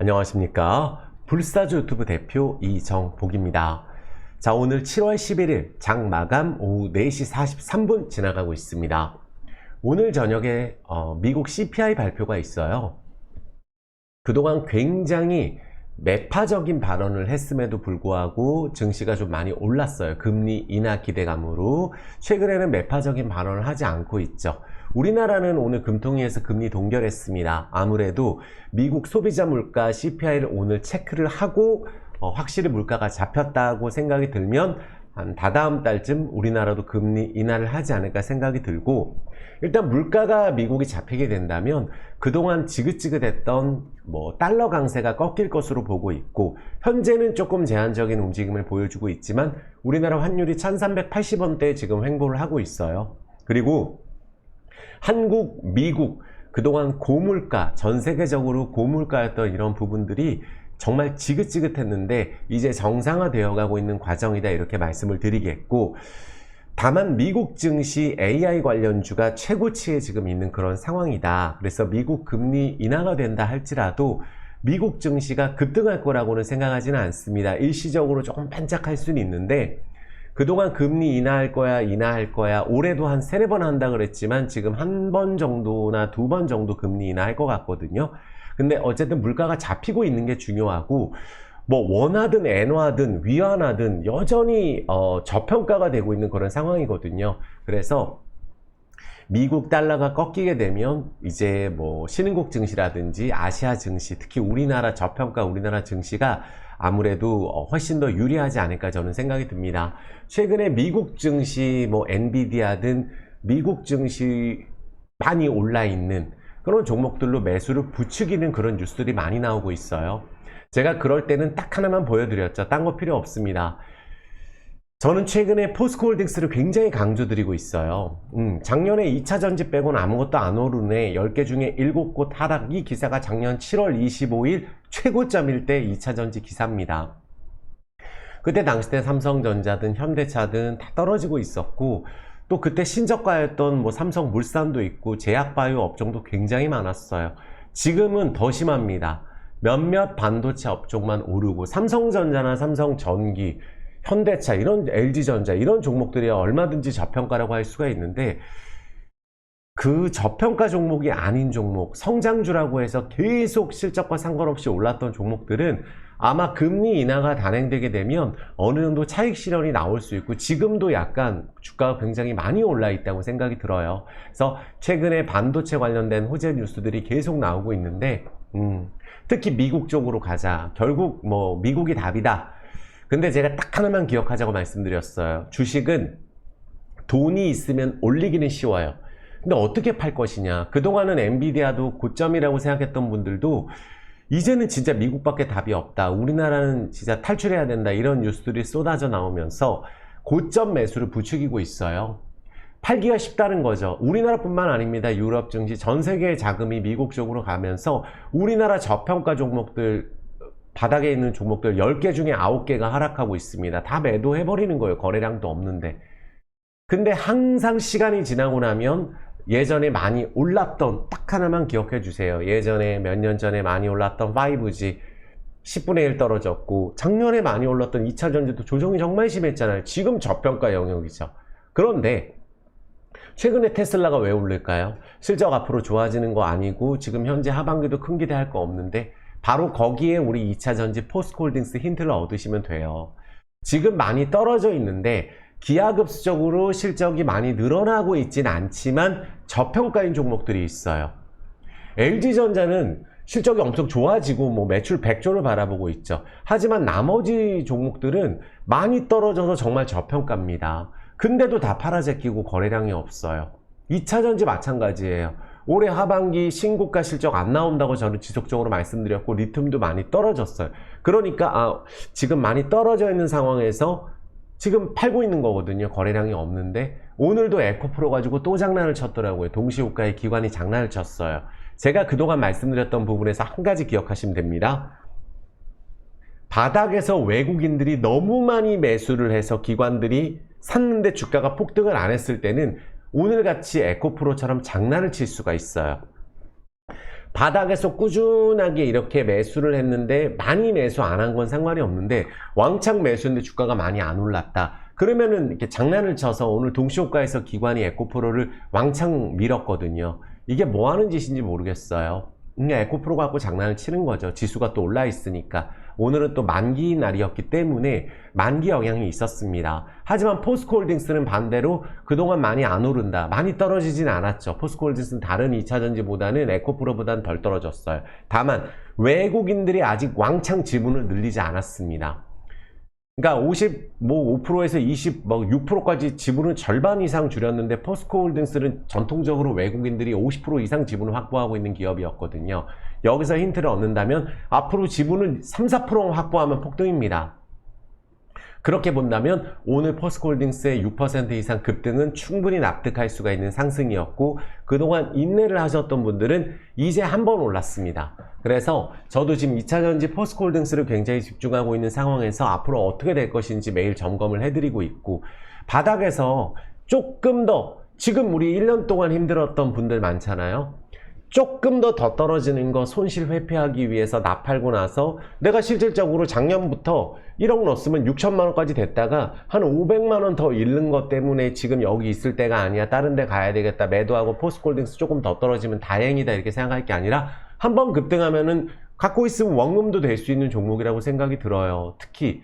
안녕하십니까. 불사조 유튜브 대표 이정복입니다. 자, 오늘 7월 11일 장 마감 오후 4시 43분 지나가고 있습니다. 오늘 저녁에 미국 CPI 발표가 있어요. 그동안 굉장히 매파적인 발언을 했음에도 불구하고 증시가 좀 많이 올랐어요. 금리 인하 기대감으로. 최근에는 매파적인 발언을 하지 않고 있죠. 우리나라는 오늘 금통위에서 금리 동결했습니다. 아무래도 미국 소비자 물가 CPI를 오늘 체크를 하고 확실히 물가가 잡혔다고 생각이 들면 한 다다음 달쯤 우리나라도 금리 인하를 하지 않을까 생각이 들고, 일단 물가가 미국이 잡히게 된다면 그동안 지긋지긋했던 달러 강세가 꺾일 것으로 보고 있고, 현재는 조금 제한적인 움직임을 보여주고 있지만 우리나라 환율이 1380원대에 지금 횡보를 하고 있어요. 그리고 한국, 미국 그동안 고물가, 전 세계적으로 고물가였던 이런 부분들이 정말 지긋지긋했는데 이제 정상화되어 가고 있는 과정이다, 이렇게 말씀을 드리겠고, 다만 미국 증시 AI 관련주가 최고치에 지금 있는 그런 상황이다. 그래서 미국 금리 인하가 된다 할지라도 미국 증시가 급등할 거라고는 생각하지는 않습니다. 일시적으로 조금 반짝할 수는 있는데, 그동안 금리 인하할 거야 올해도 한 3-4번 한다 그랬지만 지금 한 번 정도나 2번 정도 금리 인하할 것 같거든요. 근데 어쨌든 물가가 잡히고 있는 게 중요하고, 원하든 엔화든 위안화든 여전히 저평가가 되고 있는 그런 상황이거든요. 그래서 미국 달러가 꺾이게 되면 이제 신흥국 증시라든지 아시아 증시, 특히 우리나라 저평가 우리나라 증시가 아무래도 훨씬 더 유리하지 않을까 저는 생각이 듭니다. 최근에 미국 증시 엔비디아든 미국 증시 많이 올라 있는 그런 종목들로 매수를 부추기는 그런 뉴스들이 많이 나오고 있어요. 제가 그럴 때는 딱 하나만 보여드렸죠. 딴 거 필요 없습니다. 저는 최근에 포스코홀딩스를 굉장히 강조드리고 있어요. 작년에 2차전지 빼고는 아무것도 안 오르네, 10개 중에 7곳 하락, 이 기사가 작년 7월 25일 최고점일 때 2차전지 기사입니다. 그때 당시 때 삼성전자든 현대차든 다 떨어지고 있었고, 또 그때 신저가였던 삼성물산도 있고 제약바이오 업종도 굉장히 많았어요. 지금은 더 심합니다. 몇몇 반도체 업종만 오르고, 삼성전자나 삼성전기, 현대차, 이런 LG전자 이런 종목들이 얼마든지 저평가라고 할 수가 있는데, 그 저평가 종목이 아닌 종목, 성장주라고 해서 계속 실적과 상관없이 올랐던 종목들은 아마 금리 인하가 단행되게 되면 어느 정도 차익 실현이 나올 수 있고, 지금도 약간 주가가 굉장히 많이 올라 있다고 생각이 들어요. 그래서 최근에 반도체 관련된 호재 뉴스들이 계속 나오고 있는데, 특히 미국 쪽으로 가자. 결국 미국이 답이다. 근데 제가 딱 하나만 기억하자고 말씀드렸어요. 주식은 돈이 있으면 올리기는 쉬워요. 근데 어떻게 팔 것이냐. 그동안은 엔비디아도 고점이라고 생각했던 분들도 이제는 진짜 미국밖에 답이 없다, 우리나라는 진짜 탈출해야 된다, 이런 뉴스들이 쏟아져 나오면서 고점 매수를 부추기고 있어요. 팔기가 쉽다는 거죠. 우리나라뿐만 아닙니다. 유럽 증시, 전 세계의 자금이 미국 쪽으로 가면서 우리나라 저평가 종목들, 바닥에 있는 종목들 10개 중에 9개가 하락하고 있습니다. 다 매도해버리는 거예요. 거래량도 없는데. 근데 항상 시간이 지나고 나면 예전에 많이 올랐던, 딱 하나만 기억해 주세요. 예전에 몇 년 전에 많이 올랐던 5G 10분의 1 떨어졌고, 작년에 많이 올랐던 2차전지도 조정이 정말 심했잖아요. 지금 저평가 영역이죠. 그런데 최근에 테슬라가 왜 오를까요? 실적 앞으로 좋아지는 거 아니고 지금 현재 하반기도 큰 기대할 거 없는데, 바로 거기에 우리 2차전지 포스코홀딩스 힌트를 얻으시면 돼요. 지금 많이 떨어져 있는데 기하급수적으로 실적이 많이 늘어나고 있진 않지만 저평가인 종목들이 있어요. LG전자는 실적이 엄청 좋아지고 매출 100조를 바라보고 있죠. 하지만 나머지 종목들은 많이 떨어져서 정말 저평가입니다. 근데도 다 팔아제끼고 거래량이 없어요. 2차전지 마찬가지예요. 올해 하반기 신고가 실적 안 나온다고 저는 지속적으로 말씀드렸고, 리튬도 많이 떨어졌어요. 그러니까 지금 많이 떨어져 있는 상황에서 지금 팔고 있는 거거든요. 거래량이 없는데. 오늘도 에코프로 가지고 또 장난을 쳤더라고요. 동시호가의 기관이 장난을 쳤어요. 제가 그동안 말씀드렸던 부분에서 한 가지 기억하시면 됩니다. 바닥에서 외국인들이 너무 많이 매수를 해서 기관들이 샀는데 주가가 폭등을 안 했을 때는 오늘같이 에코프로처럼 장난을 칠 수가 있어요. 바닥에서 꾸준하게 이렇게 매수를 했는데 많이 매수 안 한 건 상관이 없는데 왕창 매수했는데 주가가 많이 안 올랐다. 그러면은 이렇게 장난을 쳐서 오늘 동시호가에서 기관이 에코프로를 왕창 밀었거든요. 이게 뭐 하는 짓인지 모르겠어요. 그냥 에코프로 갖고 장난을 치는 거죠. 지수가 또 올라 있으니까. 오늘은 또 만기 날이었기 때문에 만기 영향이 있었습니다. 하지만 포스코홀딩스는 반대로 그동안 많이 안 오른다. 많이 떨어지진 않았죠. 포스코홀딩스는 다른 2차전지보다는 에코프로보다는 덜 떨어졌어요. 다만 외국인들이 아직 왕창 지분을 늘리지 않았습니다. 그러니까 5%에서 6%까지 지분을 절반 이상 줄였는데 포스코홀딩스는 전통적으로 외국인들이 50% 이상 지분을 확보하고 있는 기업이었거든요. 여기서 힌트를 얻는다면 앞으로 지분을 3, 4% 확보하면 폭등입니다. 그렇게 본다면 오늘 포스코홀딩스의 6% 이상 급등은 충분히 납득할 수가 있는 상승이었고 그동안 인내를 하셨던 분들은 이제 한번 올랐습니다. 그래서 저도 지금 2차전지 포스코홀딩스를 굉장히 집중하고 있는 상황에서 앞으로 어떻게 될 것인지 매일 점검을 해드리고 있고 바닥에서 조금 더 지금 우리 1년 동안 힘들었던 분들 많잖아요. 조금 더 떨어지는 거 손실 회피하기 위해서 나팔고 나서 내가 실질적으로 작년부터 1억 넣었으면 6천만 원까지 됐다가 한 500만 원 더 잃는 것 때문에 지금 여기 있을 때가 아니야. 다른 데 가야 되겠다. 매도하고 포스코홀딩스 조금 더 떨어지면 다행이다. 이렇게 생각할 게 아니라 한번 급등하면은 갖고 있으면 원금도 될 수 있는 종목이라고 생각이 들어요. 특히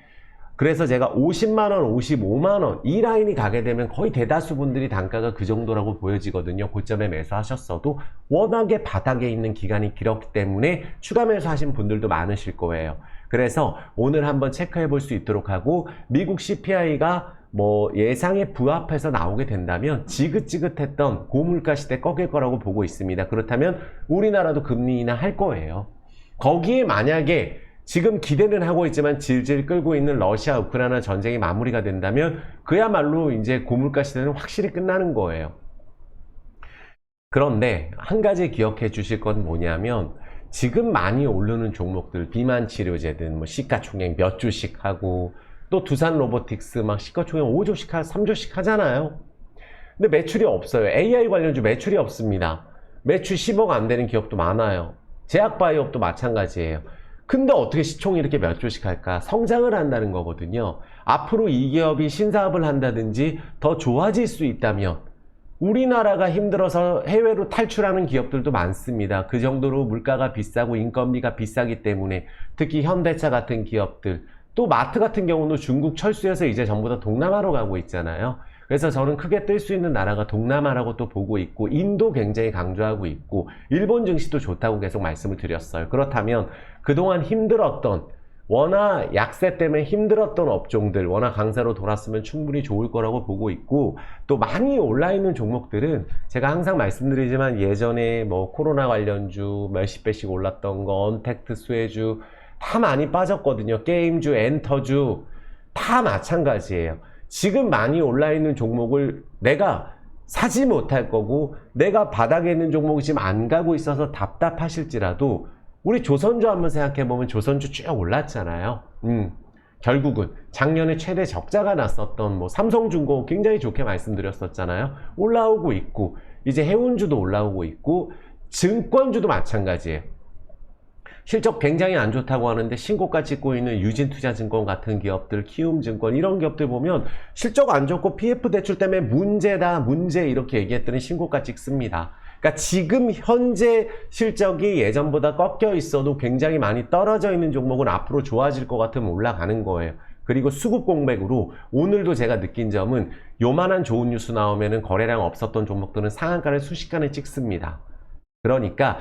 그래서 제가 50만원, 55만원 이 라인이 가게 되면 거의 대다수 분들이 단가가 그 정도라고 보여지거든요. 고점에 매수하셨어도 워낙에 바닥에 있는 기간이 길었기 때문에 추가 매수하신 분들도 많으실 거예요. 그래서 오늘 한번 체크해 볼 수 있도록 하고 미국 CPI가 뭐 예상에 부합해서 나오게 된다면 지긋지긋했던 고물가 시대 꺾일 거라고 보고 있습니다. 그렇다면 우리나라도 금리 인하할 거예요. 거기에 만약에 지금 기대는 하고 있지만 질질 끌고 있는 러시아 우크라이나 전쟁이 마무리가 된다면 그야말로 이제 고물가 시대는 확실히 끝나는 거예요. 그런데 한 가지 기억해 주실 건 뭐냐면 지금 많이 오르는 종목들 비만 치료제든 뭐 시가총액 몇 주씩 하고 또 두산 로보틱스 막 시가총액 5조씩 3조씩 하잖아요. 근데 매출이 없어요. AI 관련주 매출이 없습니다. 매출 10억 안 되는 기업도 많아요. 제약바이오업도 마찬가지예요. 근데 어떻게 시총이 이렇게 몇 조씩 할까? 성장을 한다는 거거든요. 앞으로 이 기업이 신사업을 한다든지 더 좋아질 수 있다면 우리나라가 힘들어서 해외로 탈출하는 기업들도 많습니다. 그 정도로 물가가 비싸고 인건비가 비싸기 때문에 특히 현대차 같은 기업들 또 마트 같은 경우는 중국 철수해서 이제 전부 다 동남아로 가고 있잖아요. 그래서 저는 크게 뜰 수 있는 나라가 동남아라고 또 보고 있고 인도 굉장히 강조하고 있고 일본 증시도 좋다고 계속 말씀을 드렸어요. 그렇다면 그동안 힘들었던 워낙 약세 때문에 힘들었던 업종들 워낙 강세로 돌았으면 충분히 좋을 거라고 보고 있고 또 많이 올라있는 종목들은 제가 항상 말씀드리지만 예전에 뭐 코로나 관련주 몇십 배씩 올랐던 거 언택트 수혜주 다 많이 빠졌거든요. 게임주 엔터주 다 마찬가지예요. 지금 많이 올라있는 종목을 내가 사지 못할 거고 내가 바닥에 있는 종목이 지금 안 가고 있어서 답답하실지라도 우리 조선주 한번 생각해보면 조선주 쭉 올랐잖아요. 결국은 작년에 최대 적자가 났었던 뭐 삼성중공 굉장히 좋게 말씀드렸었잖아요. 올라오고 있고 이제 해운주도 올라오고 있고 증권주도 마찬가지예요. 실적 굉장히 안 좋다고 하는데 신고가 찍고 있는 유진투자증권 같은 기업들, 키움증권 이런 기업들 보면 실적 안 좋고 PF 대출 때문에 문제다, 문제 이렇게 얘기했더니 신고가 찍습니다. 그러니까 지금 현재 실적이 예전보다 꺾여 있어도 굉장히 많이 떨어져 있는 종목은 앞으로 좋아질 것 같으면 올라가는 거예요. 그리고 수급 공백으로 오늘도 제가 느낀 점은 요만한 좋은 뉴스 나오면은 거래량 없었던 종목들은 상한가를 순식간에 찍습니다. 그러니까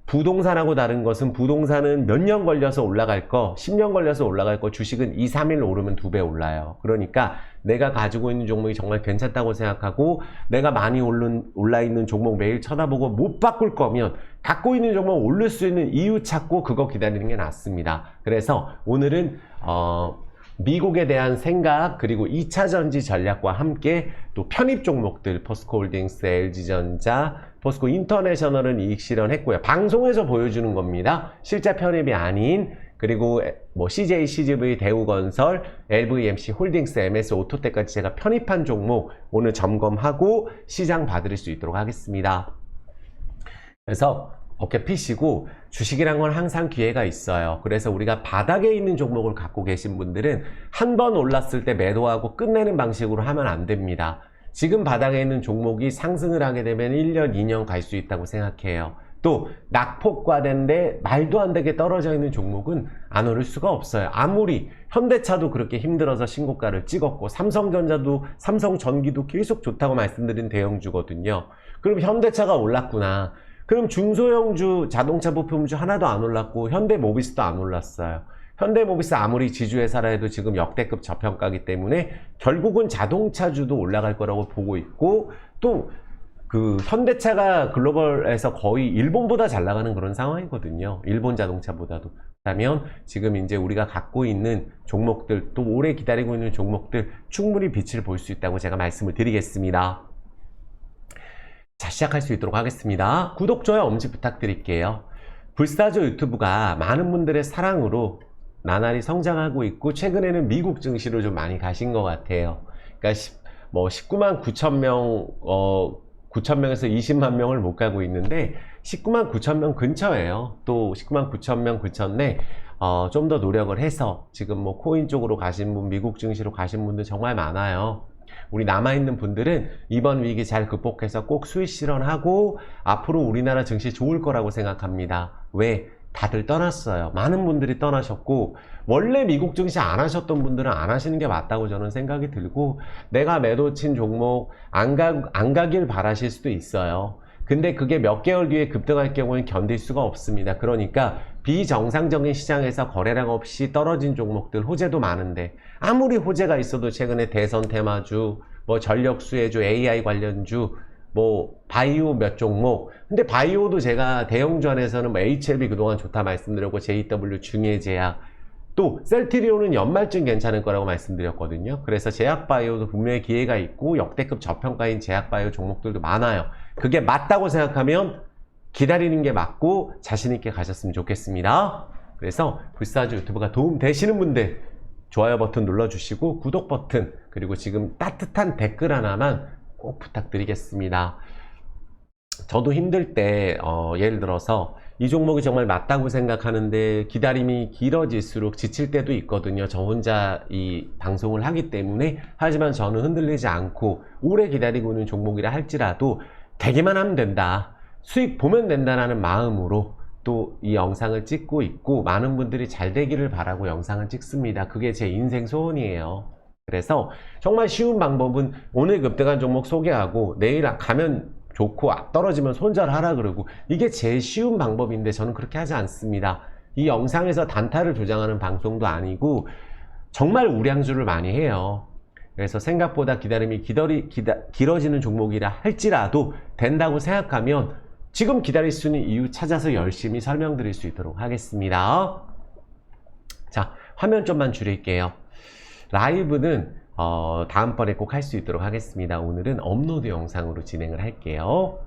부동산하고 다른 것은 부동산은 몇 년 걸려서 올라갈 거, 10년 걸려서 올라갈 거, 주식은 2, 3일 오르면 2배 올라요. 그러니까 내가 가지고 있는 종목이 정말 괜찮다고 생각하고 내가 많이 올라있는 종목 매일 쳐다보고 못 바꿀 거면 갖고 있는 종목 올릴 수 있는 이유 찾고 그거 기다리는 게 낫습니다. 그래서 오늘은 미국에 대한 생각 그리고 2차전지 전략과 함께 또 편입 종목들 포스코홀딩스, LG전자, 포스코 인터내셔널은 이익 실현했고요. 방송에서 보여주는 겁니다. 실제 편입이 아닌 그리고 뭐 CJ, CGV, 대우건설, LVMC, 홀딩스, MS 오토텍까지 제가 편입한 종목 오늘 점검하고 시장 봐드릴 수 있도록 하겠습니다. 그래서 어깨 피시고 주식이란 건 항상 기회가 있어요. 그래서 우리가 바닥에 있는 종목을 갖고 계신 분들은 한 번 올랐을 때 매도하고 끝내는 방식으로 하면 안 됩니다. 지금 바닥에 있는 종목이 상승을 하게 되면 1년, 2년 갈 수 있다고 생각해요. 또 낙폭과대인데 말도 안 되게 떨어져 있는 종목은 안 오를 수가 없어요. 아무리 현대차도 그렇게 힘들어서 신고가를 찍었고 삼성전자도 삼성전기도 계속 좋다고 말씀드린 대형주거든요. 그럼 현대차가 올랐구나. 그럼 중소형주 자동차 부품주 하나도 안 올랐고 현대모비스도 안 올랐어요. 현대모비스 아무리 지주회사라 해도 지금 역대급 저평가이기 때문에 결국은 자동차주도 올라갈 거라고 보고 있고, 또 그 현대차가 글로벌에서 거의 일본보다 잘 나가는 그런 상황이거든요. 일본 자동차보다도. 그렇다면 지금 이제 우리가 갖고 있는 종목들, 또 오래 기다리고 있는 종목들 충분히 빛을 볼 수 있다고 제가 말씀을 드리겠습니다. 자, 시작할 수 있도록 하겠습니다. 구독, 좋아요, 엄지 부탁드릴게요. 불사조 유튜브가 많은 분들의 사랑으로 나날이 성장하고 있고, 최근에는 미국 증시로 좀 많이 가신 것 같아요. 그러니까 19만 9천 명, 9천 명에서 20만 명을 못 가고 있는데 19만 9천 명 근처예요. 또 19만 9천 명 근처인데 좀 더 노력을 해서 지금 뭐 코인 쪽으로 가신 분, 미국 증시로 가신 분들 정말 많아요. 우리 남아있는 분들은 이번 위기 잘 극복해서 꼭 수익 실현하고 앞으로 우리나라 증시 좋을 거라고 생각합니다. 왜? 다들 떠났어요. 많은 분들이 떠나셨고, 원래 미국 증시 안 하셨던 분들은 안 하시는 게 맞다고 저는 생각이 들고, 내가 매도 친 종목 안 가길 바라실 수도 있어요. 근데 그게 몇 개월 뒤에 급등할 경우는 견딜 수가 없습니다. 그러니까 비정상적인 시장에서 거래량 없이 떨어진 종목들, 호재도 많은데, 아무리 호재가 있어도 최근에 대선 테마주, 뭐 전력 수혜주, AI 관련주, 뭐 바이오 몇 종목, 근데 바이오도 제가 대형주 안에서는 뭐 HLB 그동안 좋다 말씀드렸고, JW 중해제약, 또 셀트리온은 연말쯤 괜찮을 거라고 말씀드렸거든요. 그래서 제약바이오도 분명히 기회가 있고 역대급 저평가인 제약바이오 종목들도 많아요. 그게 맞다고 생각하면 기다리는 게 맞고 자신 있게 가셨으면 좋겠습니다. 그래서 불사조 유튜브가 도움 되시는 분들 좋아요 버튼 눌러주시고 구독 버튼, 그리고 지금 따뜻한 댓글 하나만 꼭 부탁드리겠습니다. 저도 힘들 때 예를 들어서 이 종목이 정말 맞다고 생각하는데 기다림이 길어질수록 지칠 때도 있거든요. 저 혼자 이 방송을 하기 때문에. 하지만 저는 흔들리지 않고 오래 기다리고 있는 종목이라 할지라도 되기만 하면 된다, 수익 보면 된다라는 마음으로 또 이 영상을 찍고 있고, 많은 분들이 잘 되기를 바라고 영상을 찍습니다. 그게 제 인생 소원이에요. 그래서 정말 쉬운 방법은 오늘 급등한 종목 소개하고 내일 가면 좋고 떨어지면 손절하라 그러고, 이게 제일 쉬운 방법인데 저는 그렇게 하지 않습니다. 이 영상에서 단타를 조장하는 방송도 아니고 정말 우량주를 많이 해요. 그래서 생각보다 기다림이 길어지는 종목이라 할지라도 된다고 생각하면 지금 기다릴 수 있는 이유 찾아서 열심히 설명드릴 수 있도록 하겠습니다. 자, 화면 좀만 줄일게요. 라이브는 다음번에 꼭 할 수 있도록 하겠습니다. 오늘은 업로드 영상으로 진행을 할게요.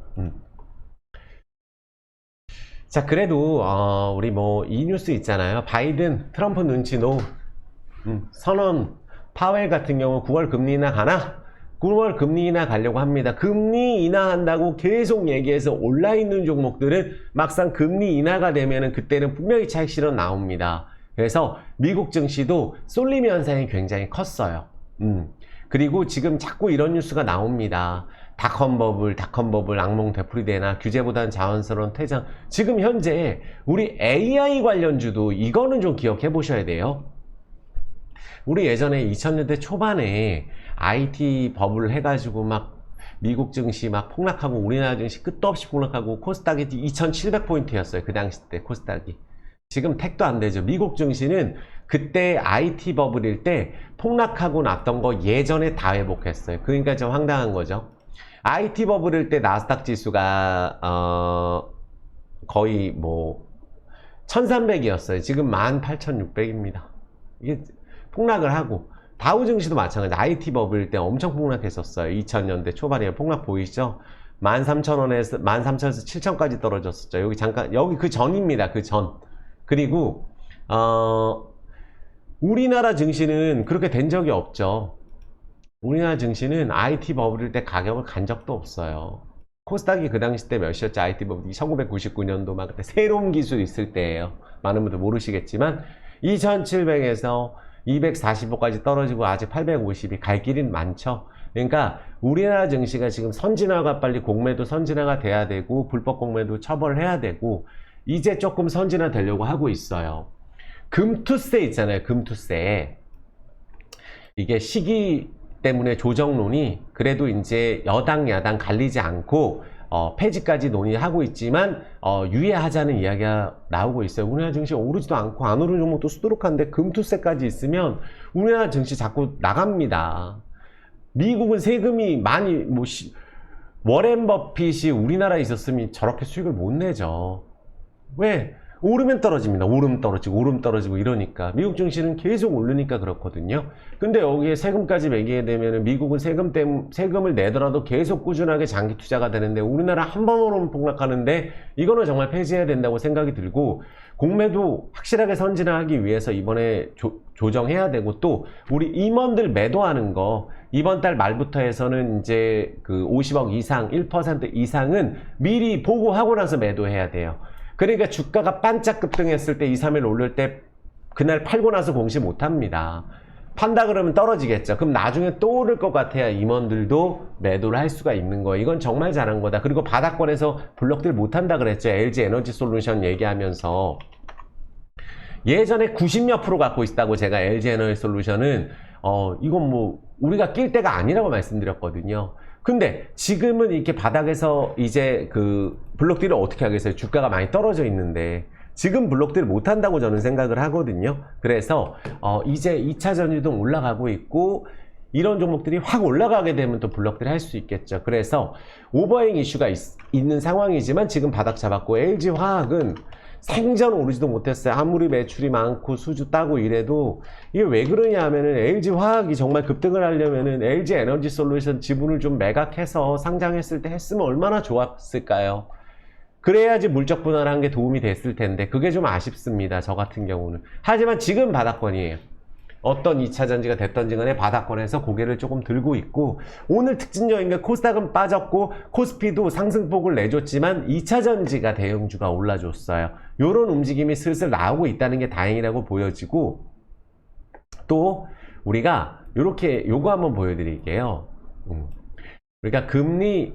자, 그래도 우리 뭐 이 뉴스 있잖아요. 바이든 트럼프 눈치 노 선언. 파웰 같은 경우 9월 금리 인하 가나? 9월 금리 인하 가려고 합니다. 금리 인하한다고 계속 얘기해서 올라있는 종목들은 막상 금리 인하가 되면은 그때는 분명히 차익 실현 나옵니다. 그래서 미국 증시도 쏠림 현상이 굉장히 컸어요. 그리고 지금 자꾸 이런 뉴스가 나옵니다. 닷컴 버블, 악몽 되풀이되나, 규제보다는 자연스러운 퇴장. 지금 현재 우리 AI 관련주도 이거는 좀 기억해 보셔야 돼요. 우리 예전에 2000년대 초반에 IT 버블 해가지고 막 미국 증시 막 폭락하고 우리나라 증시 끝도 없이 폭락하고 코스닥이 2700포인트였어요. 그 당시 때 코스닥이. 지금 택도 안 되죠. 미국 증시는 그때 IT 버블일 때 폭락하고 났던 거 예전에 다 회복했어요. 그러니까 좀 황당한 거죠. IT 버블일 때 나스닥 지수가 거의 뭐 1300이었어요. 지금 18600입니다. 이게 폭락을 하고, 다우 증시도 마찬가지. IT 버블일 때 엄청 폭락했었어요. 2000년대 초반에 폭락 보이시죠? 13,000원에서 13,000에서 7,000까지 떨어졌었죠. 여기 잠깐, 여기 그 전입니다. 그 전. 그리고 우리나라 증시는 그렇게 된 적이 없죠. 우리나라 증시는 IT 버블일 때 가격을 간 적도 없어요. 코스닥이 그 당시 때 몇이었죠? IT 뭐 1999년도 막 그때 새로운 기술 있을 때예요. 많은 분들 모르시겠지만 2700에서 245까지 떨어지고 아직 850이 갈 길은 많죠. 그러니까 우리나라 증시가 지금 선진화가 빨리 공매도 선진화가 돼야 되고 불법 공매도 처벌해야 되고 이제 조금 선진화 되려고 하고 있어요. 금투세 있잖아요. 금투세. 이게 시기 때문에 조정론이 그래도 이제 여당 야당 갈리지 않고 폐지까지 논의하고 있지만 유예하자는 이야기가 나오고 있어요. 우리나라 증시 오르지도 않고 안 오르는 종목도 수두룩한데 금투세까지 있으면 우리나라 증시 자꾸 나갑니다. 미국은 세금이 많이 워렌 버핏이 우리나라에 있었으면 저렇게 수익을 못 내죠. 왜? 오르면 떨어집니다. 오르면 떨어지고 오르면 떨어지고 이러니까 미국 증시는 계속 오르니까 그렇거든요. 근데 여기에 세금까지 매기게 되면 미국은 세금을 내더라도 계속 꾸준하게 장기 투자가 되는데 우리나라 한 번 오르면 폭락하는데 이거는 정말 폐지해야 된다고 생각이 들고 공매도 확실하게 선진화하기 위해서 이번에 조정해야 되고 또 우리 임원들 매도하는 거 이번 달 말부터 해서는 이제 그 50억 이상 1% 이상은 미리 보고하고 나서 매도해야 돼요. 그러니까 주가가 반짝 급등했을 때 2, 3일 오를 때 그날 팔고 나서 공시 못합니다. 판다 그러면 떨어지겠죠. 그럼 나중에 또 오를 것 같아야 임원들도 매도를 할 수가 있는 거예요. 이건 정말 잘한 거다. 그리고 바닥권에서 블록들 못한다 그랬죠. LG 에너지 솔루션 얘기하면서 예전에 90몇 프로 갖고 있다고 제가 LG 에너지 솔루션은 이건 뭐 우리가 낄 때가 아니라고 말씀드렸거든요. 근데 지금은 이렇게 바닥에서 이제 그 블록들을 어떻게 하겠어요? 주가가 많이 떨어져 있는데 지금 블록들을 못한다고 저는 생각을 하거든요. 그래서 이제 2차 전지도 올라가고 있고 이런 종목들이 확 올라가게 되면 또 블록들이 할 수 있겠죠. 그래서 오버행 이슈가 있는 상황이지만 지금 바닥 잡았고 LG화학은 생전 오르지도 못했어요. 아무리 매출이 많고 수주 따고 이래도 이게 왜 그러냐 하면은 LG화학이 정말 급등을 하려면은 LG 에너지 솔루션 지분을 좀 매각해서 상장했을 때 했으면 얼마나 좋았을까요? 그래야지 물적 분할한 게 도움이 됐을 텐데 그게 좀 아쉽습니다. 저 같은 경우는. 하지만 지금 바닥권이에요. 어떤 2차 전지가 됐던지 간에 바닥권에서 고개를 조금 들고 있고 오늘 특징적인 게 코스닥은 빠졌고 코스피도 상승폭을 내줬지만 2차 전지가 대형주가 올라줬어요. 요런 움직임이 슬슬 나오고 있다는 게 다행이라고 보여지고 또 우리가 요렇게 요거 한번 보여드릴게요. 그러니까 금리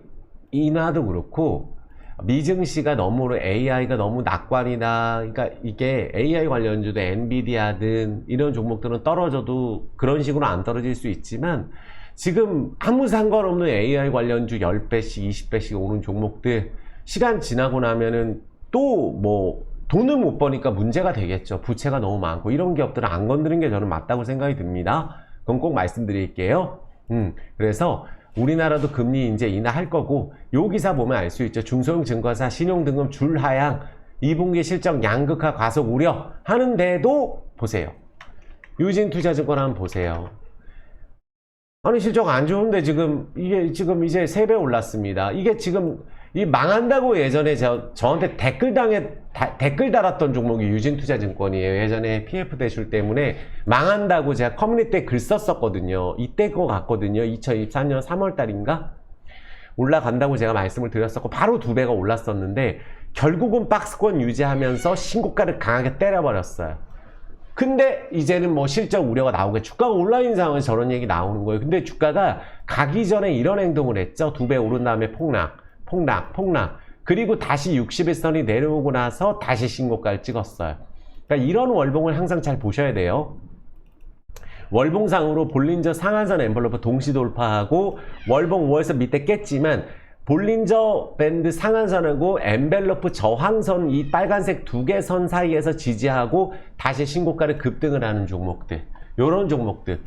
인하도 그렇고 미증시가 너무 AI가 너무 낙관이다. 그러니까 이게 AI 관련주도 엔비디아든 이런 종목들은 떨어져도 그런 식으로 안 떨어질 수 있지만 지금 아무 상관없는 AI 관련주 10배씩 20배씩 오른 종목들 시간 지나고 나면은 또 뭐 돈을 못 버니까 문제가 되겠죠. 부채가 너무 많고 이런 기업들은 안 건드는 게 저는 맞다고 생각이 듭니다. 그건 꼭 말씀드릴게요. 그래서 우리나라도 금리 이제 인하할 거고 요 기사 보면 알 수 있죠. 중소형 증권사 신용등급 줄 하향 2분기 실적 양극화 과속 우려 하는데도 보세요. 유진투자증권 한번 보세요. 아니 실적 안 좋은데 이게 지금 이제 3배 올랐습니다. 이게 지금 이 망한다고 예전에 저한테 댓글 달았던 종목이 유진투자증권이에요. 예전에 PF 대출 때문에 망한다고 제가 커뮤니티에 글 썼었거든요. 이때 거 같거든요. 2024년 3월 달인가? 올라간다고 제가 말씀을 드렸었고 바로 2배가 올랐었는데 결국은 박스권 유지하면서 신고가를 강하게 때려버렸어요. 근데 이제는 뭐 실적 우려가 나오게 주가가 온라인 상황에서 저런 얘기 나오는 거예요. 근데 주가가 가기 전에 이런 행동을 했죠. 2배 오른 다음에 폭락. 그리고 다시 60일선이 내려오고 나서 다시 신고가를 찍었어요. 그러니까 이런 월봉을 항상 잘 보셔야 돼요. 월봉상으로 볼린저 상한선 엠벌러프 동시 돌파하고 월봉 5에서 밑에 깼지만 볼린저 밴드 상한선하고 엔벨러프 저항선 이 빨간색 2개 선 사이에서 지지하고 다시 신고가를 급등을 하는 종목들 이런 종목들을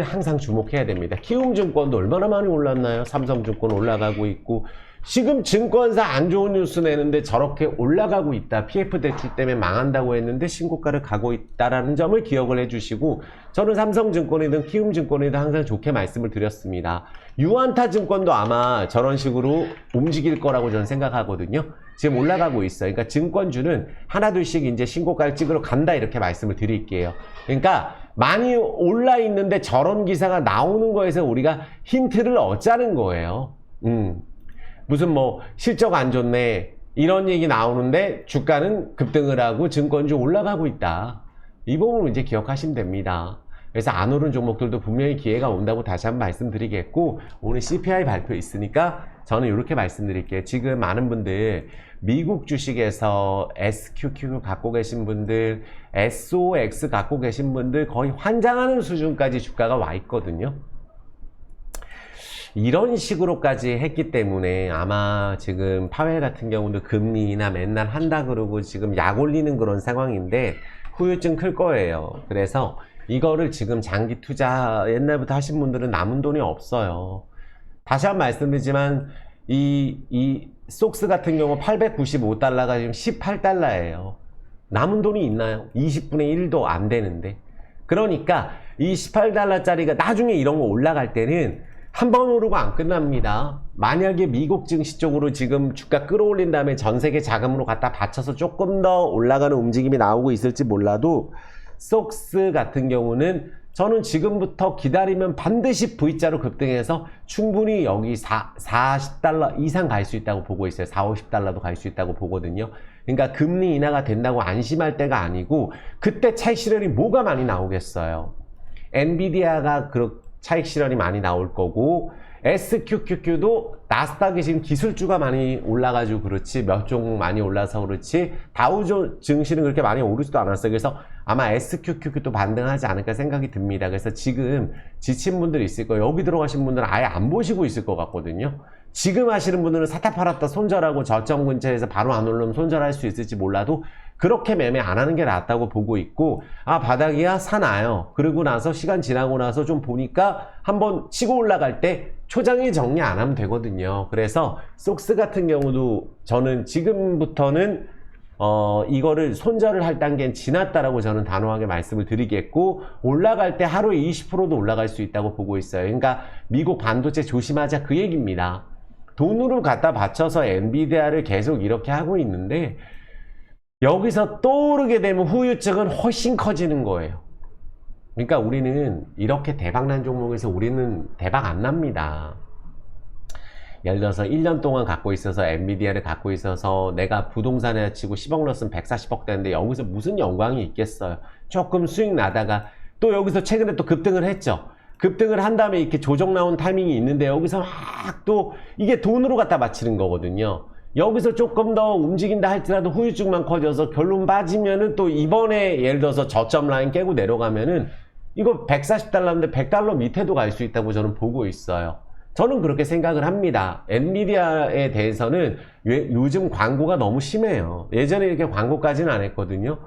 항상 주목해야 됩니다. 키움증권도 얼마나 많이 올랐나요? 삼성증권 올라가고 있고 지금 증권사 안 좋은 뉴스 내는데 저렇게 올라가고 있다. PF 대출 때문에 망한다고 했는데 신고가를 가고 있다라는 점을 기억을 해주시고 저는 삼성증권이든 키움증권이든 항상 좋게 말씀을 드렸습니다. 유안타증권도 아마 저런 식으로 움직일 거라고 저는 생각하거든요. 지금 올라가고 있어요. 그러니까 증권주는 하나둘씩 이제 신고가를 찍으러 간다 이렇게 말씀을 드릴게요. 그러니까 많이 올라 있는데 저런 기사가 나오는 거에서 우리가 힌트를 얻자는 거예요. 무슨 뭐 실적 안 좋네 이런 얘기 나오는데 주가는 급등을 하고 증권주 올라가고 있다. 이 부분을 이제 기억하시면 됩니다. 그래서 안 오른 종목들도 분명히 기회가 온다고 다시 한번 말씀드리겠고, 오늘 CPI 발표 있으니까 저는 이렇게 말씀드릴게요. 지금 많은 분들 미국 주식에서 SQQ 갖고 계신 분들, SOX 갖고 계신 분들 거의 환장하는 수준까지 주가가 와 있거든요. 이런 식으로까지 했기 때문에 아마 지금 파웰 같은 경우도 금리나 맨날 한다 그러고 지금 약 올리는 그런 상황인데 후유증 클 거예요. 그래서 이거를 지금 장기 투자 옛날부터 하신 분들은 남은 돈이 없어요. 다시 한번 말씀드리지만 이 속스 같은 경우 895달러가 지금 18달러예요. 남은 돈이 있나요? 20분의 1도 안 되는데. 그러니까 이 18달러짜리가 나중에 이런 거 올라갈 때는 한 번 오르고 안 끝납니다. 만약에 미국 증시 쪽으로 지금 주가 끌어올린 다음에 전 세계 자금으로 갖다 받쳐서 조금 더 올라가는 움직임이 나오고 있을지 몰라도 속스 같은 경우는 저는 지금부터 기다리면 반드시 V자로 급등해서 충분히 여기 40달러 이상 갈 수 있다고 보고 있어요. 40, 50달러도 갈 수 있다고 보거든요. 그러니까 금리 인하가 된다고 안심할 때가 아니고 그때 차익 실현이 뭐가 많이 나오겠어요. 엔비디아가 차익 실현이 많이 나올 거고, SQQQ도 나스닥이 지금 기술주가 많이 올라가지고 그렇지, 몇 종목 많이 올라서 그렇지, 다우 증시는 그렇게 많이 오르지도 않았어요. 그래서 아마 SQQQ도 반등하지 않을까 생각이 듭니다. 그래서 지금 지친 분들 있을 거예요. 여기 들어가신 분들은 아예 안 보시고 있을 것 같거든요. 지금 하시는 분들은 사타 팔았다 손절하고 저점 근처에서 바로 안 오르면 손절할 수 있을지 몰라도 그렇게 매매 안 하는 게 낫다고 보고 있고, 아 바닥이야 사놔요. 그러고 나서 시간 지나고 나서 좀 보니까 한번 치고 올라갈 때 초장에 정리 안 하면 되거든요. 그래서 속스 같은 경우도 저는 지금부터는 이거를 손절을 할 단계는 지났다라고 저는 단호하게 말씀을 드리겠고, 올라갈 때 하루에 20%도 올라갈 수 있다고 보고 있어요. 그러니까 미국 반도체 조심하자 그 얘기입니다. 돈으로 갖다 바쳐서 엔비디아를 계속 이렇게 하고 있는데 여기서 또 오르게 되면 후유증은 훨씬 커지는 거예요. 그러니까 우리는 이렇게 대박난 종목에서 우리는 대박 안 납니다. 예를 들어서 1년 동안 갖고 있어서 엔비디아를 갖고 있어서 내가 부동산에 치고 10억 넣었으면 140억 되는데 여기서 무슨 영광이 있겠어요. 조금 수익 나다가 또 여기서 최근에 또 급등을 했죠. 급등을 한 다음에 이렇게 조정 나온 타이밍이 있는데 여기서 막 또 이게 돈으로 갖다 바치는 거거든요. 여기서 조금 더 움직인다 할지라도 후유증만 커져서 결론 빠지면은 또 이번에 예를 들어서 저점 라인 깨고 내려가면은 이거 140달러인데 100달러 밑에도 갈 수 있다고 저는 보고 있어요. 저는 그렇게 생각을 합니다. 엔비디아에 대해서는 요즘 광고가 너무 심해요. 예전에 이렇게 광고까지는 안 했거든요.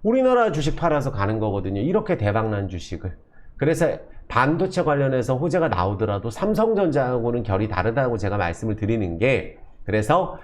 우리나라 주식 팔아서 가는 거거든요. 이렇게 대박난 주식을. 그래서 반도체 관련해서 호재가 나오더라도 삼성전자하고는 결이 다르다고 제가 말씀을 드리는 게, 그래서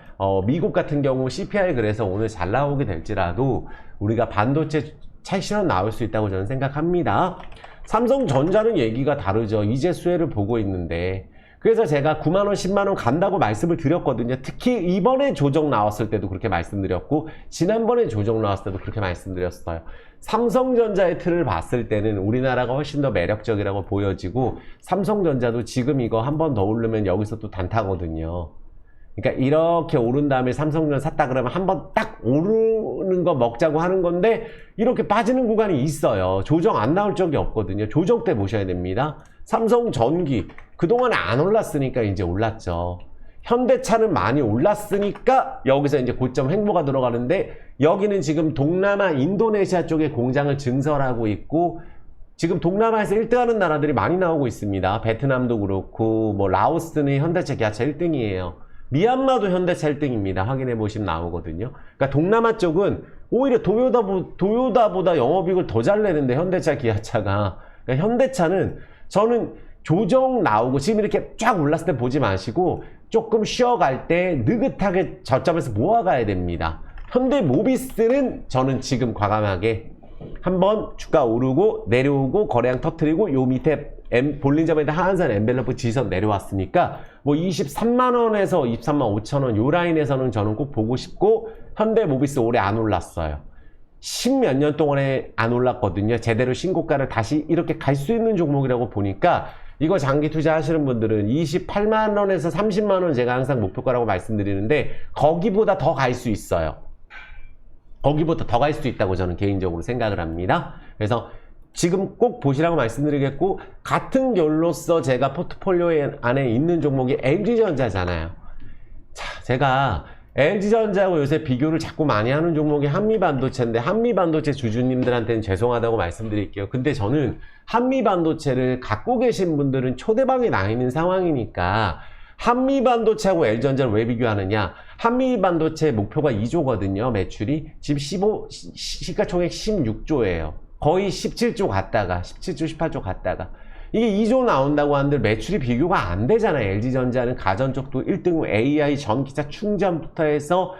미국 같은 경우 CPI 그래서 오늘 잘 나오게 될지라도 우리가 반도체 차익 실현 나올 수 있다고 저는 생각합니다. 삼성전자는 얘기가 다르죠. 이제 수혜를 보고 있는데, 그래서 제가 9만원 10만원 간다고 말씀을 드렸거든요. 특히 이번에 조정 나왔을 때도 그렇게 말씀드렸고 지난번에 조정 나왔을 때도 그렇게 말씀드렸어요. 삼성전자의 틀을 봤을 때는 우리나라가 훨씬 더 매력적이라고 보여지고, 삼성전자도 지금 이거 한 번 더 오르면 여기서 또 단타거든요. 그러니까 이렇게 오른 다음에 삼성전자 샀다 그러면 한번 딱 오르는 거 먹자고 하는 건데 이렇게 빠지는 구간이 있어요. 조정 안 나올 적이 없거든요. 조정 때 보셔야 됩니다. 삼성전기 그동안에 안 올랐으니까 이제 올랐죠. 현대차는 많이 올랐으니까 여기서 이제 고점 횡보가 들어가는데, 여기는 지금 동남아 인도네시아 쪽에 공장을 증설하고 있고 지금 동남아에서 1등하는 나라들이 많이 나오고 있습니다. 베트남도 그렇고 뭐 라오스는 현대차 기아차 1등이에요. 미얀마도 현대차 1등입니다. 확인해 보시면 나오거든요. 그러니까 동남아 쪽은 오히려 도요다보다 영업이익을 더 잘 내는데 현대차 기아차가. 그러니까 현대차는 저는 조정 나오고 지금 이렇게 쫙 올랐을 때 보지 마시고 조금 쉬어갈 때 느긋하게 저점에서 모아가야 됩니다. 현대모비스는 저는 지금 과감하게 한번 주가 오르고 내려오고 거래량 터트리고 요 밑에 볼린저밴드 하한선 엔벨러프 지선 내려왔으니까 뭐 23만원에서 23만 5천원 요 라인에서는 저는 꼭 보고 싶고, 현대모비스 올해 안 올랐어요. 10몇 년 동안에 안 올랐거든요. 제대로 신고가를 다시 이렇게 갈 수 있는 종목이라고 보니까 이거 장기 투자하시는 분들은 28만원에서 30만원 제가 항상 목표가라고 말씀드리는데 거기보다 더 갈 수 있어요. 거기보다 더 갈 수 있다고 저는 개인적으로 생각을 합니다. 그래서 지금 꼭 보시라고 말씀드리겠고, 같은 결로서 제가 포트폴리오 안에 있는 종목이 LG전자잖아요. 자, 제가 LG전자하고 요새 비교를 자꾸 많이 하는 종목이 한미반도체인데, 한미반도체 주주님들한테는 죄송하다고 말씀드릴게요. 근데 저는 한미반도체를 갖고 계신 분들은 초대박이 나 있는 상황이니까 한미반도체하고 LG전자를 왜 비교하느냐? 한미반도체 목표가 2조거든요. 매출이. 지금 시가총액 16조예요. 거의 17조 갔다가 17조 18조 갔다가 이게 2조 나온다고 하는데 매출이 비교가 안 되잖아요. LG전자는 가전 쪽도 1등 AI 전기차 충전부터 해서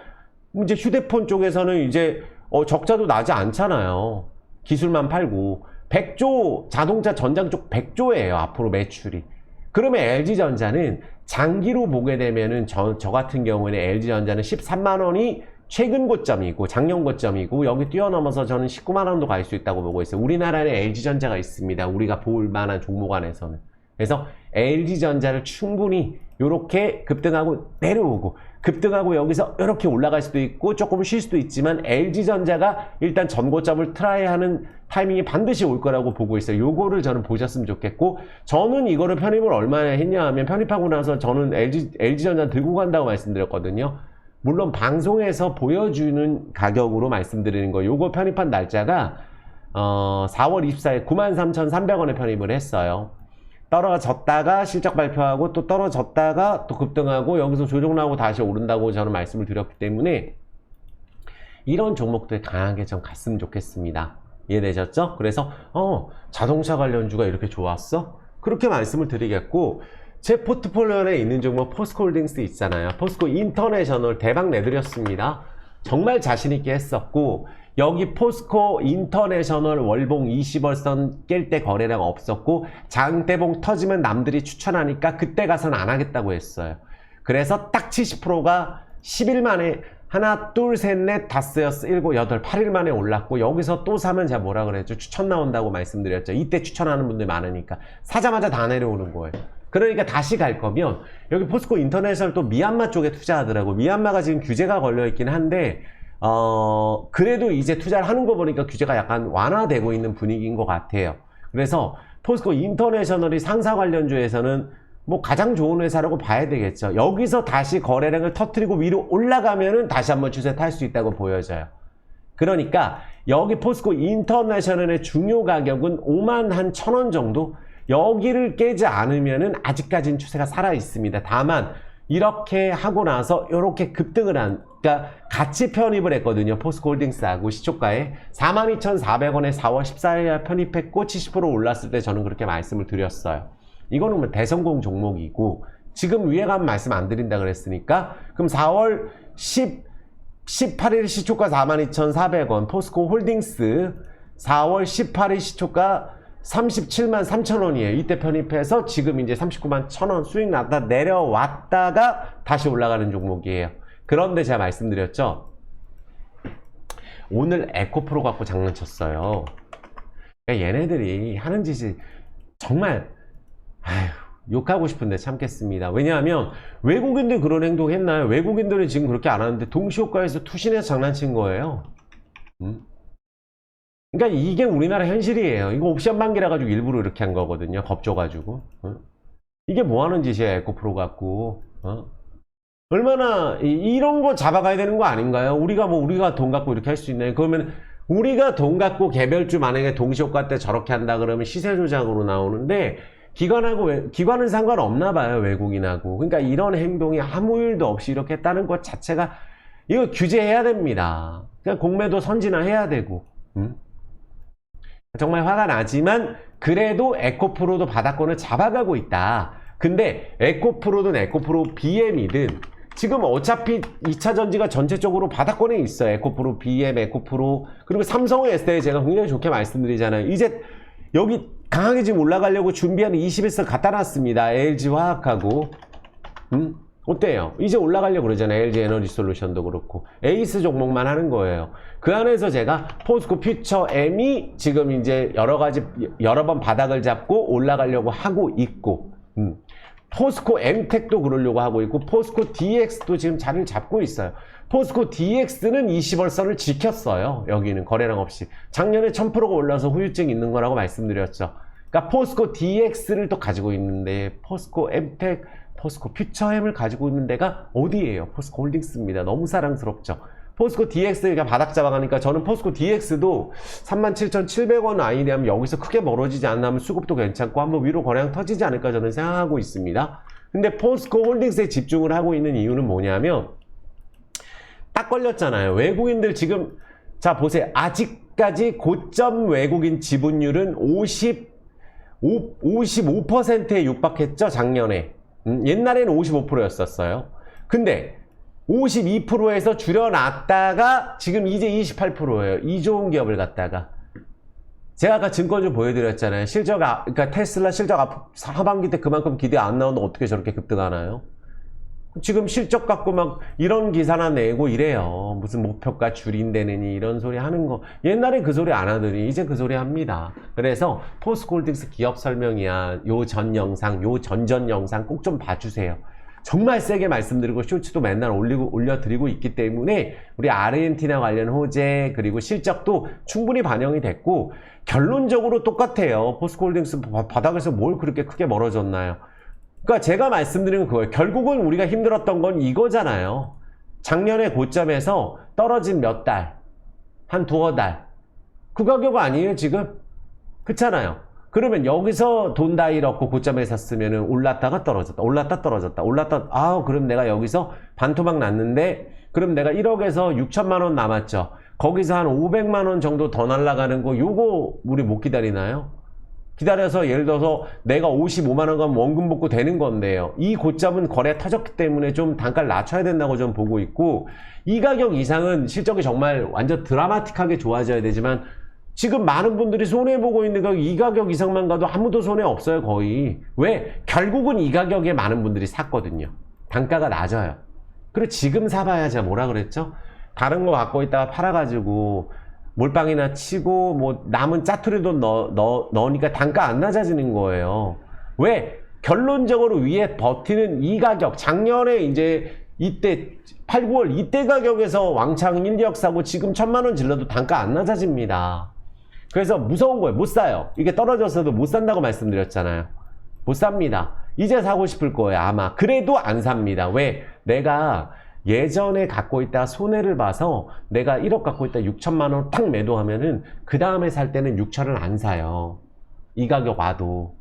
이제 휴대폰 쪽에서는 이제 적자도 나지 않잖아요. 기술만 팔고 100조 자동차 전장 쪽 100조예요. 앞으로 매출이. 그러면 LG전자는 장기로 보게 되면은 저 같은 경우에는 LG전자는 13만원이 최근 고점이고 작년 고점이고 여기 뛰어넘어서 저는 19만원도 갈 수 있다고 보고 있어요. 우리나라에 LG전자가 있습니다. 우리가 볼 만한 종목 안에서는. 그래서 LG전자를 충분히 이렇게 급등하고 내려오고 급등하고 여기서 이렇게 올라갈 수도 있고 조금 쉴 수도 있지만 LG전자가 일단 전고점을 트라이하는 타이밍이 반드시 올 거라고 보고 있어요. 요거를 저는 보셨으면 좋겠고, 저는 이거를 편입을 얼마나 했냐 하면 편입하고 나서 저는 LG전자 들고 간다고 말씀드렸거든요. 물론 방송에서 보여주는 가격으로 말씀드리는 거, 요거 편입한 날짜가 4월 24일 93,300원에 편입을 했어요. 떨어졌다가 실적 발표하고 또 떨어졌다가 또 급등하고 여기서 조정 나오고 다시 오른다고 저는 말씀을 드렸기 때문에 이런 종목들 강하게 좀 갔으면 좋겠습니다. 이해되셨죠? 그래서 자동차 관련주가 이렇게 좋았어? 그렇게 말씀을 드리겠고, 제 포트폴리오에 있는 종목 포스코홀딩스 있잖아요. 포스코 인터내셔널 대박 내드렸습니다. 정말 자신있게 했었고, 여기 포스코 인터내셔널 월봉 20월선 깰 때 거래량 없었고 장대봉 터지면 남들이 추천하니까 그때 가서는 안 하겠다고 했어요. 그래서 딱 70%가 10일 만에 하나 둘 셋 넷 다섯 여섯 일곱 여덟 8일 만에 올랐고, 여기서 또 사면 제가 뭐라 그랬죠? 추천 나온다고 말씀드렸죠. 이때 추천하는 분들 많으니까 사자마자 다 내려오는 거예요. 그러니까 다시 갈 거면 여기 포스코 인터내셔널 또 미얀마 쪽에 투자하더라고. 미얀마가 지금 규제가 걸려 있긴 한데 그래도 이제 투자를 하는 거 보니까 규제가 약간 완화되고 있는 분위기인 것 같아요. 그래서 포스코 인터내셔널이 상사 관련주에서는 뭐 가장 좋은 회사라고 봐야 되겠죠. 여기서 다시 거래량을 터뜨리고 위로 올라가면은 다시 한번 추세 탈 수 있다고 보여져요. 그러니까 여기 포스코 인터내셔널의 중요 가격은 51,000원 정도? 여기를 깨지 않으면은 아직까지는 추세가 살아 있습니다. 다만 이렇게 하고 나서 이렇게 급등을 그러니까 같이 편입을 했거든요. 포스코홀딩스하고 시초가에 42,400원에 4월 14일 편입했고 70% 올랐을 때 저는 그렇게 말씀을 드렸어요. 이거는 뭐 대성공 종목이고, 지금 위에 가면 말씀 안 드린다 그랬으니까 그럼 4월 18일 시초가 42,400원 포스코홀딩스 4월 18일 시초가 37만 3천원이에요. 이때 편입해서 지금 이제 39만 1,000원 수익 났다 내려왔다가 다시 올라가는 종목이에요. 그런데 제가 말씀드렸죠. 오늘 에코프로 갖고 장난쳤어요. 그러니까 얘네들이 하는 짓이 정말 욕하고 싶은데 참겠습니다. 왜냐하면 외국인들 그런 행동 했나요? 외국인들은 지금 그렇게 안 하는데 동시효과에서 투신해서 장난친 거예요. 그러니까 이게 우리나라 현실이에요. 이거 옵션 만기라 가지고 일부러 이렇게 한 거거든요. 겁줘가지고. 이게 뭐 하는 짓이야, 에코프로 갖고. 얼마나 이런 거 잡아가야 되는 거 아닌가요? 우리가 돈 갖고 이렇게 할 수 있나요? 그러면 우리가 돈 갖고 개별주 만약에 동시효과 때 저렇게 한다 그러면 시세 조작으로 나오는데, 기관은 상관없나 봐요, 외국인하고. 그러니까 이런 행동이 아무 일도 없이 이렇게 했다는 것 자체가 이거 규제해야 됩니다. 그냥 공매도 선진화해야 되고. 정말 화가 나지만 그래도 에코프로도 바닥권을 잡아가고 있다. 근데 에코프로든 에코프로 BM이든 지금 어차피 2차 전지가 전체적으로 바닥권에 있어요. 에코프로 BM, 에코프로. 그리고 삼성의 SDI 제가 굉장히 좋게 말씀드리잖아요. 이제 여기 강하게 지금 올라가려고 준비하는 21선 갖다 놨습니다. LG화학하고 어때요? 이제 올라가려고 그러잖아요. LG 에너지 솔루션도 그렇고. 에이스 종목만 하는 거예요. 그 안에서 제가 포스코 퓨처 M이 지금 이제 여러 번 바닥을 잡고 올라가려고 하고 있고, 포스코 엠텍도 그러려고 하고 있고, 포스코 DX도 지금 자리를 잡고 있어요. 포스코 DX는 20월선을 지켰어요. 여기는 거래량 없이. 작년에 1000%가 올라서 후유증 있는 거라고 말씀드렸죠. 그러니까 포스코 DX를 또 가지고 있는데, 포스코 엠텍, 포스코 퓨처엠을 가지고 있는 데가 어디예요? 포스코 홀딩스입니다. 너무 사랑스럽죠. 포스코 DX가 바닥 잡아가니까 저는 포스코 DX도 37,700원 아이디하면 여기서 크게 멀어지지 않나면 수급도 괜찮고 한번 위로 거래량 터지지 않을까 저는 생각하고 있습니다. 근데 포스코 홀딩스에 집중을 하고 있는 이유는 뭐냐면 딱 걸렸잖아요. 외국인들 지금 자 보세요. 아직까지 고점 외국인 지분율은 55%에 육박했죠. 작년에. 옛날에는 55%였었어요. 근데 52%에서 줄여놨다가 지금 이제 28%예요. 이 좋은 기업을 갖다가. 제가 아까 증권 좀 보여드렸잖아요. 그러니까 테슬라 실적 하반기 때 그만큼 기대 안 나오는데 어떻게 저렇게 급등하나요? 지금 실적 갖고 막 이런 기사나 내고 이래요. 무슨 목표가 줄인다느니 이런 소리 하는 거. 옛날에 그 소리 안 하더니 이제 그 소리 합니다. 그래서 포스코홀딩스 기업 설명이야. 요 전 영상, 요 전전 영상 꼭 좀 봐주세요. 정말 세게 말씀드리고 쇼츠도 맨날 올려드리고 있기 때문에 우리 아르헨티나 관련 호재 그리고 실적도 충분히 반영이 됐고 결론적으로 똑같아요. 포스코홀딩스 바닥에서 뭘 그렇게 크게 멀어졌나요? 그러니까 제가 말씀드리는 그거예요. 결국은 우리가 힘들었던 건 이거잖아요. 작년에 고점에서 떨어진 몇 달, 한 두어 달. 그 가격 아니에요, 지금? 그렇잖아요. 그러면 여기서 돈 다 잃었고 고점에 샀으면 올랐다가 떨어졌다, 올랐다 떨어졌다, 올랐다, 그럼 내가 여기서 반토막 났는데, 그럼 내가 1억에서 6천만 원 남았죠. 거기서 한 500만 원 정도 더 날아가는 거, 요거 우리 못 기다리나요? 기다려서 예를 들어서 내가 55만 원 가면 원금 복구 되는 건데요. 이 고점은 거래 터졌기 때문에 좀 단가를 낮춰야 된다고 좀 보고 있고 이 가격 이상은 실적이 정말 완전 드라마틱하게 좋아져야 되지만 지금 많은 분들이 손해보고 있는 가격 이 가격 이상만 가도 아무도 손해 없어요 거의. 왜? 결국은 이 가격에 많은 분들이 샀거든요. 단가가 낮아요. 그리고 지금 사봐야 제가 뭐라 그랬죠? 다른 거 갖고 있다가 팔아가지고 몰빵이나 치고 뭐 남은 짜투리도 넣으니까 단가 안 낮아지는 거예요. 왜? 결론적으로 위에 버티는 이 가격 작년에 이제 이때 8, 9월 이때 가격에서 왕창 인디역 사고 지금 1000만 원 질러도 단가 안 낮아집니다. 그래서 무서운 거예요. 못 사요. 이게 떨어졌어도 못 산다고 말씀드렸잖아요. 못 삽니다. 이제 사고 싶을 거예요 아마. 그래도 안 삽니다. 왜? 내가 예전에 갖고 있다 손해를 봐서 내가 1억 갖고 있다 6천만 원 탁 매도하면은 그 다음에 살 때는 6천을 안 사요. 이 가격 와도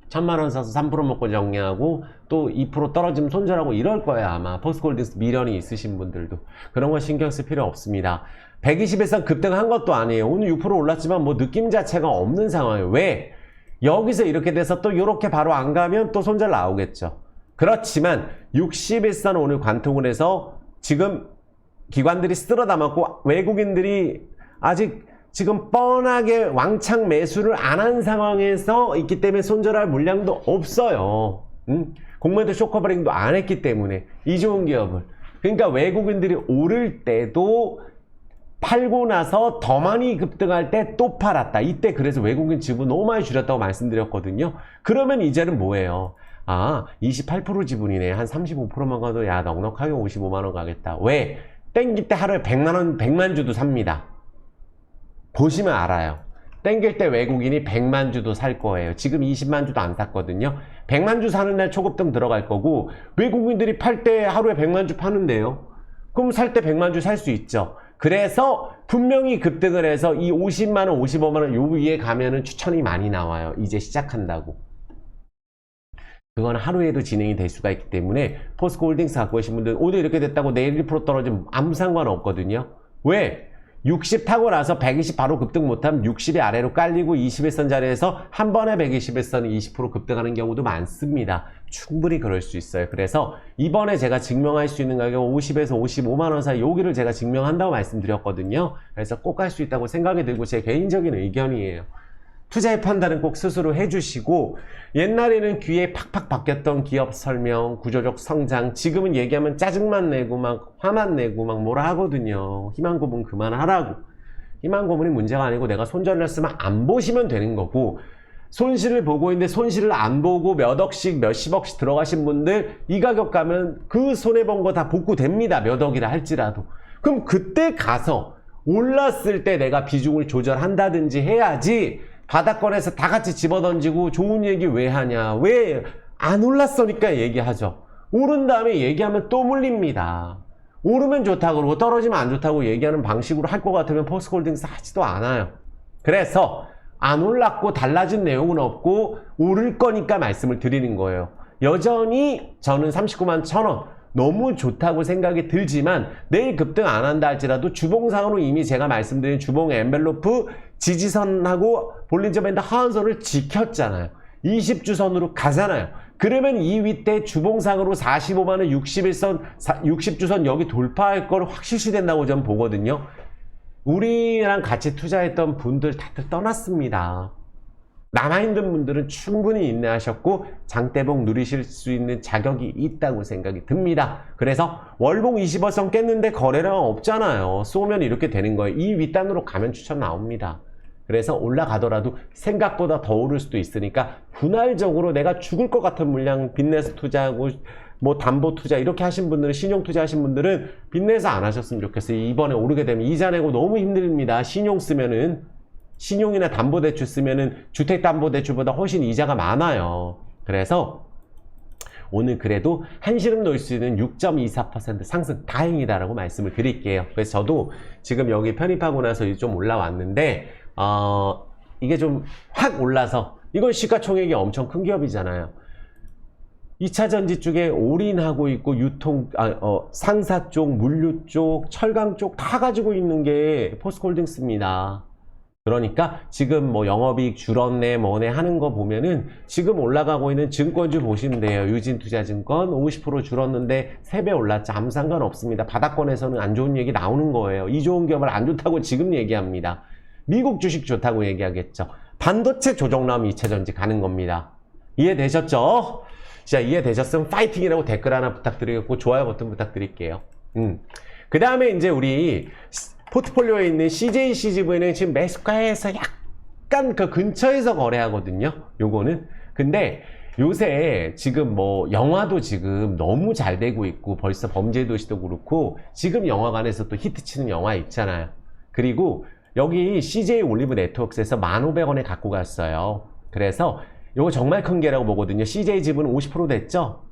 1000만 원 사서 3% 먹고 정리하고 또 2% 떨어지면 손절하고 이럴 거예요 아마. 포스코홀딩스 미련이 있으신 분들도 그런 거 신경 쓸 필요 없습니다. 120에서 급등한 것도 아니에요. 오늘 6% 올랐지만 뭐 느낌 자체가 없는 상황이에요. 왜? 여기서 이렇게 돼서 또 이렇게 바로 안 가면 또 손절 나오겠죠. 그렇지만 60일선 오늘 관통을 해서 지금 기관들이 쓸어 담았고 외국인들이 아직 지금 뻔하게 왕창 매수를 안 한 상황에서 있기 때문에 손절할 물량도 없어요. 공매도 쇼커버링도 안 했기 때문에 이 좋은 기업을. 그러니까 외국인들이 오를 때도 팔고 나서 더 많이 급등할 때 또 팔았다. 이때 그래서 외국인 지분 너무 많이 줄였다고 말씀드렸거든요. 그러면 이제는 뭐예요? 28% 지분이네. 한 35%만 가도 야 넉넉하게 55만원 가겠다. 왜? 땡길 때 하루에 100만원, 100만 주도 삽니다. 보시면 알아요. 땡길 때 외국인이 100만 주도 살 거예요. 지금 20만 주도 안 샀거든요. 100만 주 사는 날 초급등 들어갈 거고 외국인들이 팔 때 하루에 100만 주 파는데요. 그럼 살 때 100만 주 살 수 있죠. 그래서 분명히 급등을 해서 이 50만원, 55만원 요 위에 가면은 추천이 많이 나와요. 이제 시작한다고. 그건 하루에도 진행이 될 수가 있기 때문에 포스코홀딩스 갖고 계신 분들 오늘 이렇게 됐다고 내일 1% 떨어지면 아무 상관없거든요. 왜? 60 타고 나서 120 바로 급등 못하면 60이 아래로 깔리고 21선 자리에서 한 번에 121선이 20% 급등하는 경우도 많습니다. 충분히 그럴 수 있어요. 그래서 이번에 제가 증명할 수 있는 가격 50에서 55만원 사이 여기를 제가 증명한다고 말씀드렸거든요. 그래서 꼭 갈 수 있다고 생각이 들고 제 개인적인 의견이에요. 투자의 판단은 꼭 스스로 해주시고, 옛날에는 귀에 팍팍 박혔던 기업 설명, 구조적 성장, 지금은 얘기하면 짜증만 내고 막 화만 내고 막 뭐라 하거든요. 희망 고문 그만하라고. 희망 고문이 문제가 아니고 내가 손절을 했으면 안 보시면 되는 거고, 손실을 보고 있는데 손실을 안 보고 몇 억씩 몇십억씩 들어가신 분들, 이 가격 가면 그 손해본 거 다 복구됩니다. 몇 억이라 할지라도. 그럼 그때 가서 올랐을 때 내가 비중을 조절한다든지 해야지, 바닥권에서 다 같이 집어던지고 좋은 얘기 왜 하냐, 왜 안 올랐으니까 얘기하죠. 오른 다음에 얘기하면 또 물립니다. 오르면 좋다고 그러고 떨어지면 안 좋다고 얘기하는 방식으로 할 것 같으면 포스코홀딩스 하지도 않아요. 그래서 안 올랐고 달라진 내용은 없고 오를 거니까 말씀을 드리는 거예요. 여전히 저는 39만 1,000원 너무 좋다고 생각이 들지만, 내일 급등 안 한다 할지라도 주봉상으로 이미 제가 말씀드린 주봉 엔벨로프 지지선하고 볼린저 밴드 하한선을 지켰잖아요. 20주선으로 가잖아요. 그러면 이 윗대 주봉상으로 45만원 61선 60주선 여기 돌파할 걸 확실시 된다고 저는 보거든요. 우리랑 같이 투자했던 분들 다들 떠났습니다. 남아있는 분들은 충분히 인내하셨고 장대봉 누리실 수 있는 자격이 있다고 생각이 듭니다. 그래서 월봉 20월선 깼는데 거래량 없잖아요. 쏘면 이렇게 되는 거예요. 이 윗단으로 가면 추천 나옵니다. 그래서 올라가더라도 생각보다 더 오를 수도 있으니까 분할적으로 내가 죽을 것 같은 물량 빚내서 투자하고 뭐 담보 투자 이렇게 하신 분들은, 신용 투자 하신 분들은 빚내서 안 하셨으면 좋겠어요. 이번에 오르게 되면 이자 내고 너무 힘듭니다. 신용 쓰면은, 신용이나 담보대출 쓰면은 주택담보대출보다 훨씬 이자가 많아요. 그래서 오늘 그래도 한시름 놓을 수 있는 6.24% 상승 다행이다라고 말씀을 드릴게요. 그래서 저도 지금 여기 편입하고 나서 좀 올라왔는데 이게 좀 확 올라서, 이건 시가총액이 엄청 큰 기업이잖아요. 2차전지 쪽에 올인하고 있고 유통, 상사 쪽, 물류 쪽, 철강 쪽 다 가지고 있는 게 포스코홀딩스입니다. 그러니까 지금 뭐 영업이익 줄었네 뭐네 하는 거 보면은 지금 올라가고 있는 증권주 보시면 돼요. 유진투자증권 50% 줄었는데 3배 올랐죠. 아무 상관없습니다. 바닥권에서는 안 좋은 얘기 나오는 거예요. 이 좋은 기업을 안 좋다고 지금 얘기합니다. 미국 주식 좋다고 얘기하겠죠. 반도체 조정 나오면 2차전지 가는 겁니다. 이해되셨죠? 자, 이해되셨으면 파이팅이라고 댓글 하나 부탁드리겠고 좋아요 버튼 부탁드릴게요. 그 다음에 이제 우리 포트폴리오에 있는 CJCGV는 지금 매수가에서 약간 그 근처에서 거래하거든요. 요거는. 근데 요새 지금 뭐 영화도 지금 너무 잘 되고 있고, 벌써 범죄도시도 그렇고 지금 영화관에서 또 히트치는 영화 있잖아요. 그리고 여기 CJ 올리브 네트워크에서 1,500원에 갖고 갔어요. 그래서 요거 정말 큰 개라고 보거든요. CJ 지분은 50% 됐죠?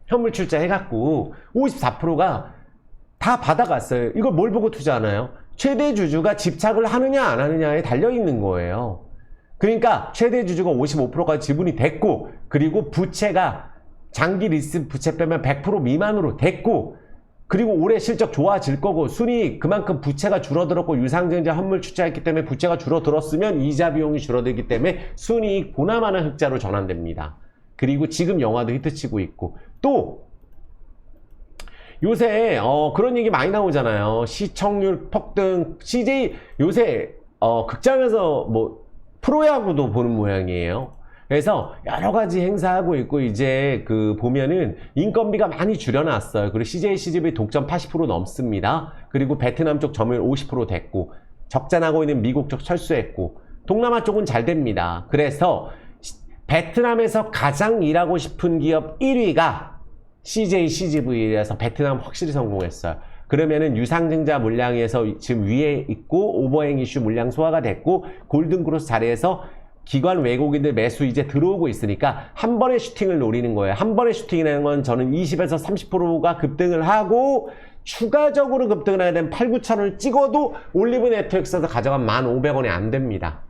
현물 출자 해갖고 54%가 다 받아갔어요. 이걸 뭘 보고 투자하나요? 최대 주주가 집착을 하느냐 안 하느냐에 달려있는 거예요. 그러니까 최대 주주가 55%가 지분이 됐고, 그리고 부채가 장기 리스 부채 빼면 100% 미만으로 됐고, 그리고 올해 실적 좋아질 거고, 순이익 그만큼 부채가 줄어들었고, 유상증자 현물 출자했기 때문에 부채가 줄어들었으면 이자 비용이 줄어들기 때문에 순이익 보나마나 흑자로 전환됩니다. 그리고 지금 영화도 히트치고 있고, 또 요새 그런 얘기 많이 나오잖아요. 시청률 폭등. CJ 요새 극장에서 뭐 프로야구도 보는 모양이에요. 그래서 여러 가지 행사하고 있고, 이제 그 보면은 인건비가 많이 줄여놨어요. 그리고 CJ CGV 독점 80% 넘습니다. 그리고 베트남 쪽 점유율 50% 됐고, 적자나고 있는 미국 쪽 철수했고, 동남아 쪽은 잘 됩니다. 그래서 베트남에서 가장 일하고 싶은 기업 1위가 CJ CGV에서 베트남 확실히 성공했어요. 그러면은 유상증자 물량에서 지금 위에 있고, 오버행 이슈 물량 소화가 됐고, 골든크로스 자리에서 기관 외국인들 매수 이제 들어오고 있으니까 한 번의 슈팅을 노리는 거예요. 한 번의 슈팅이라는 건 저는 20에서 30%가 급등을 하고 추가적으로 급등을 해야 되면 8, 9천원을 찍어도 올리브 네트워크에서 가져간 1,500원이 안 됩니다.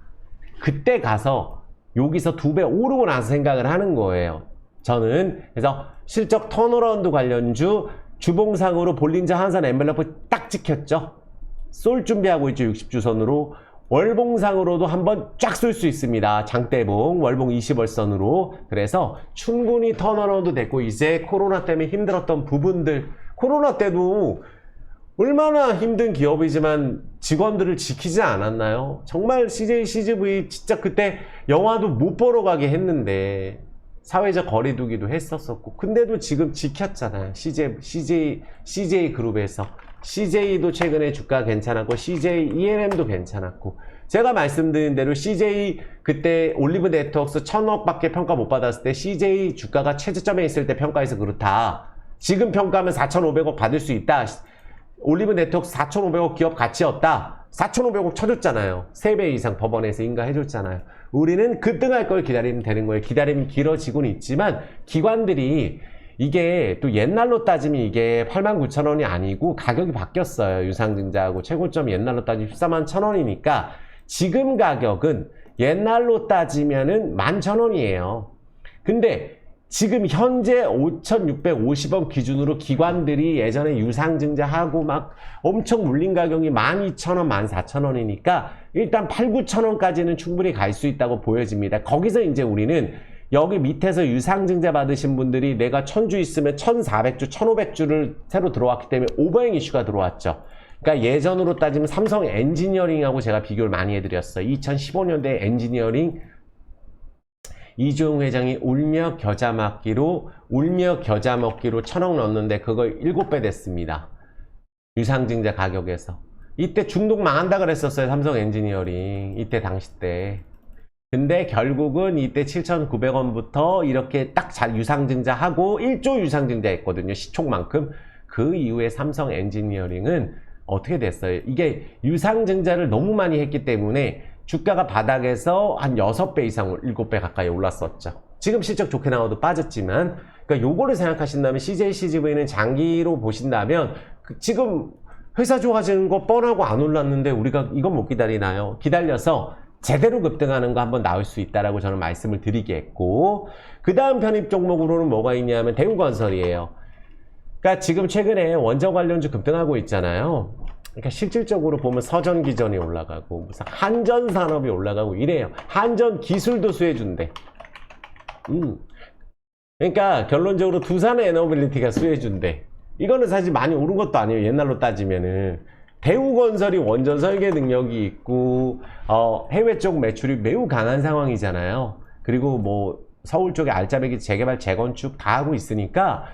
그때 가서 여기서 2배 오르고 나서 생각을 하는 거예요. 저는 그래서 실적 턴어라운드 관련주 주봉상으로 볼린저 한산 엔벨러프 딱 찍혔죠. 쏠 준비하고 있죠. 60주선으로. 월봉상으로도 한번 쫙 쏠 수 있습니다. 장대봉 월봉 20월선으로. 그래서 충분히 턴어라운드 됐고, 이제 코로나 때문에 힘들었던 부분들, 코로나 때도 얼마나 힘든 기업이지만 직원들을 지키지 않았나요? 정말 CJ, CGV 진짜 그때 영화도 못 보러 가게 했는데 사회적 거리두기도 했었었고 근데도 지금 지켰잖아요. CJ 그룹에서 CJ도 최근에 주가 괜찮았고 CJ ENM도 괜찮았고 제가 말씀드린 대로 CJ 그때 올리브 네트워크스 1000억밖에 평가 못 받았을 때 CJ 주가가 최저점에 있을 때 평가해서 그렇다. 지금 평가하면 4,500억 받을 수 있다. 올리브 네트워크스 4,500억 기업 가치였다. 4,500억 쳐줬잖아요. 3배 이상 법원에서 인가해줬잖아요. 우리는 급등할 걸 기다리면 되는 거예요. 기다리면 길어지고는 있지만 기관들이 이게 또 옛날로 따지면 이게 89,000원이 아니고 가격이 바뀌었어요. 유상증자하고 최고점 옛날로 따지면 141,000원이니까 지금 가격은 옛날로 따지면은 11,000원이에요. 근데 지금 현재 5,650원 기준으로 기관들이 예전에 유상증자하고 막 엄청 물린 가격이 12,000원, 14,000원이니까 일단 8,9,000원까지는 충분히 갈 수 있다고 보여집니다. 거기서 이제 우리는 여기 밑에서 유상증자 받으신 분들이 내가 1,000주 있으면 1,400주, 1,500주를 새로 들어왔기 때문에 오버행 이슈가 들어왔죠. 그러니까 예전으로 따지면 삼성 엔지니어링하고 제가 비교를 많이 해드렸어요. 2015년대 엔지니어링 이주용 회장이 울며 겨자 먹기로 1,000억 넣었는데 그걸 7배 됐습니다. 유상증자 가격에서. 이때 중독 망한다 그랬었어요. 삼성 엔지니어링. 이때 당시 때. 근데 결국은 이때 7,900원부터 이렇게 딱 잘 유상증자하고 1조 유상증자 했거든요. 시총만큼. 그 이후에 삼성 엔지니어링은 어떻게 됐어요? 이게 유상증자를 너무 많이 했기 때문에 주가가 바닥에서 한 6배 이상, 7배 가까이 올랐었죠. 지금 실적 좋게 나와도 빠졌지만, 그러니까 요거를 생각하신다면 CJ, CGV는 장기로 보신다면 지금 회사 좋아지는 거 뻔하고 안 올랐는데 우리가 이건 못 기다리나요? 기다려서 제대로 급등하는 거 한번 나올 수 있다라고 저는 말씀을 드리겠고, 그 다음 편입 종목으로는 뭐가 있냐면 대우건설이에요. 그러니까 지금 최근에 원전 관련주 급등하고 있잖아요. 그러니까 실질적으로 보면 서전기전이 올라가고 무슨 한전산업이 올라가고 이래요. 한전기술도 수혜준대. 그러니까 결론적으로 두산 에너빌리티가 수혜준대. 이거는 사실 많이 오른 것도 아니에요. 옛날로 따지면은. 대우건설이 원전 설계 능력이 있고 해외 쪽 매출이 매우 강한 상황이잖아요. 그리고 뭐 서울 쪽에 알짜배기 재개발 재건축 다 하고 있으니까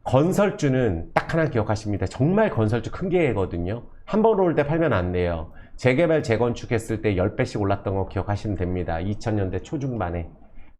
건설주는 딱 하나 기억하십니다. 정말 건설주 큰 개거든요. 한 번 오를 때 팔면 안 돼요. 재개발 재건축 했을 때 10배씩 올랐던 거 기억하시면 됩니다. 2000년대 초중반에.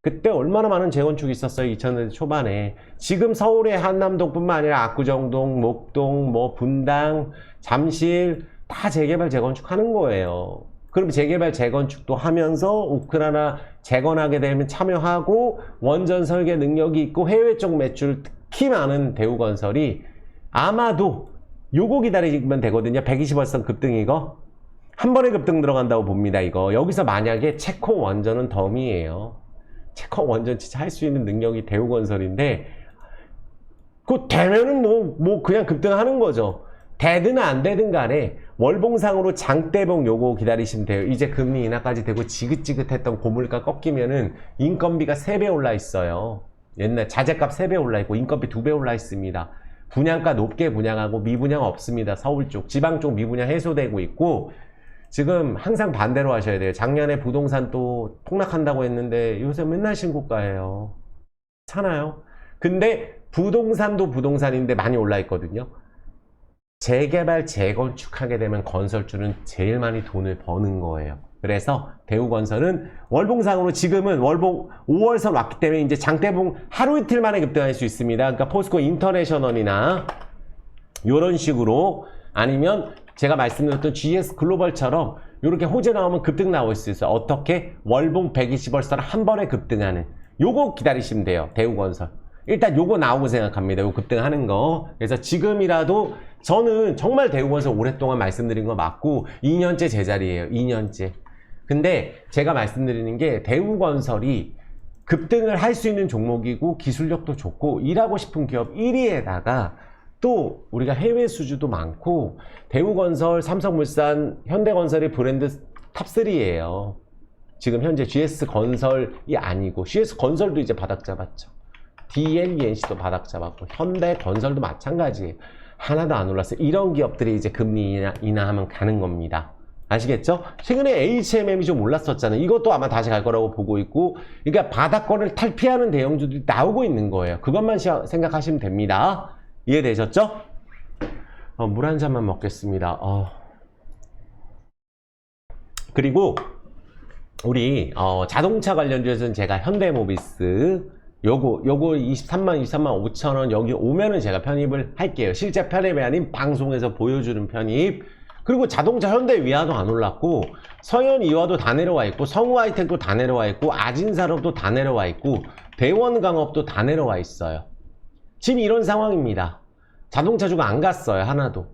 그때 얼마나 많은 재건축이 있었어요. 2000년대 초반에. 지금 서울의 한남동뿐만 아니라 압구정동, 목동, 뭐 분당, 잠실 다 재개발 재건축 하는 거예요. 그럼 재개발 재건축도 하면서 우크라이나 재건하게 되면 참여하고 원전 설계 능력이 있고 해외 쪽 매출 특히 많은 대우건설이 아마도 요거 기다리면 되거든요. 120월선 급등 이거. 한 번에 급등 들어간다고 봅니다. 이거. 여기서 만약에 체코 원전은 덤이에요. 체코 원전 진짜 할 수 있는 능력이 대우건설인데 그거 되면은 뭐 그냥 급등하는 거죠. 되든 안 되든 간에 월봉상으로 장대봉 요거 기다리시면 돼요. 이제 금리 인하까지 되고 지긋지긋했던 고물가 꺾이면은 인건비가 3배 올라 있어요. 옛날 자재값 3배 올라 있고 인건비 2배 올라 있습니다. 분양가 높게 분양하고 미분양 없습니다. 서울 쪽, 지방 쪽 미분양 해소되고 있고 지금 항상 반대로 하셔야 돼요. 작년에 부동산 또 폭락한다고 했는데 요새 맨날 신고가예요. 괜찮아요. 근데 부동산도 부동산인데 많이 올라 있거든요. 재개발, 재건축하게 되면 건설주는 제일 많이 돈을 버는 거예요. 그래서 대우건설은 월봉상으로 지금은 월봉 5월선 왔기 때문에 이제 장대봉 하루 이틀 만에 급등할 수 있습니다. 그러니까 포스코 인터내셔널이나 이런 식으로 아니면 제가 말씀드렸던 GS 글로벌처럼 이렇게 호재 나오면 급등 나올 수 있어요. 어떻게? 월봉 120월선 한 번에 급등하는 요거 기다리시면 돼요. 대우건설. 일단 요거 나오고 생각합니다. 요거 급등하는 거. 그래서 지금이라도 저는 정말 대우건설 오랫동안 말씀드린 거 맞고 2년째 제자리예요. 2년째. 근데 제가 말씀드리는 게 대우건설이 급등을 할 수 있는 종목이고 기술력도 좋고 일하고 싶은 기업 1위에다가 또 우리가 해외 수주도 많고 대우건설, 삼성물산, 현대건설의 브랜드 탑3예요. 지금 현재 GS건설이 아니고 GS건설도 이제 바닥 잡았죠. DLENC도 바닥 잡았고 현대건설도 마찬가지예요. 하나도 안 올랐어요. 이런 기업들이 이제 금리 인하하면 가는 겁니다. 아시겠죠? 최근에 HMM이 좀 올랐었잖아요. 이것도 아마 다시 갈 거라고 보고 있고, 그러니까 바닥권을 탈피하는 대형주들이 나오고 있는 거예요. 그것만 생각하시면 됩니다. 이해되셨죠? 물 한 잔만 먹겠습니다. 그리고 우리 자동차 관련주에서는 제가 현대모비스 요거 23만 5천 원 여기 오면은 제가 편입을 할게요. 실제 편입이 아닌 방송에서 보여주는 편입. 그리고 자동차 현대위아도 안 올랐고, 서현이화도 다 내려와 있고, 성우하이텍도 다 내려와 있고, 아진산업도 다 내려와 있고, 대원강업도 다 내려와 있어요. 지금 이런 상황입니다. 자동차주가 안 갔어요, 하나도.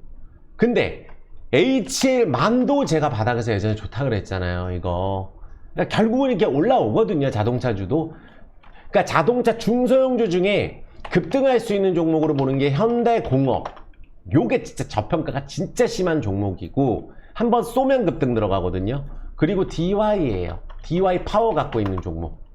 근데 HL만도 제가 바닥에서 예전에 좋다 그랬잖아요, 이거. 그러니까 결국은 이렇게 올라오거든요, 자동차주도. 그러니까 자동차 중소형주 중에 급등할 수 있는 종목으로 보는 게 현대공업. 요게 진짜 저평가가 진짜 심한 종목이고, 한번 쏘면 급등 들어가거든요. 그리고 DY예요. DY 파워 갖고 있는 종목.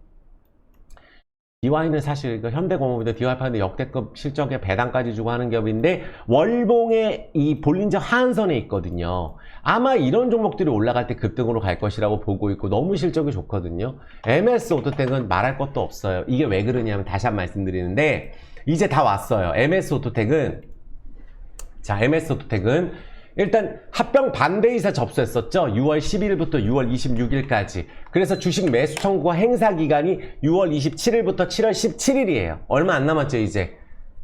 DY는 사실 현대공업인데 DY 파워인데 역대급 실적에 배당까지 주고 하는 기업인데, 월봉의 이 볼린저 하한선에 있거든요. 아마 이런 종목들이 올라갈 때 급등으로 갈 것이라고 보고 있고, 너무 실적이 좋거든요. MS 오토텍은 말할 것도 없어요. 이게 왜 그러냐면 다시 한번 말씀드리는데, 이제 다 왔어요. MS 오토텍은 일단 합병 반대이사 접수했었죠. 6월 11일부터 6월 26일까지. 그래서 주식 매수 청구와 행사 기간이 6월 27일부터 7월 17일이에요. 얼마 안 남았죠, 이제.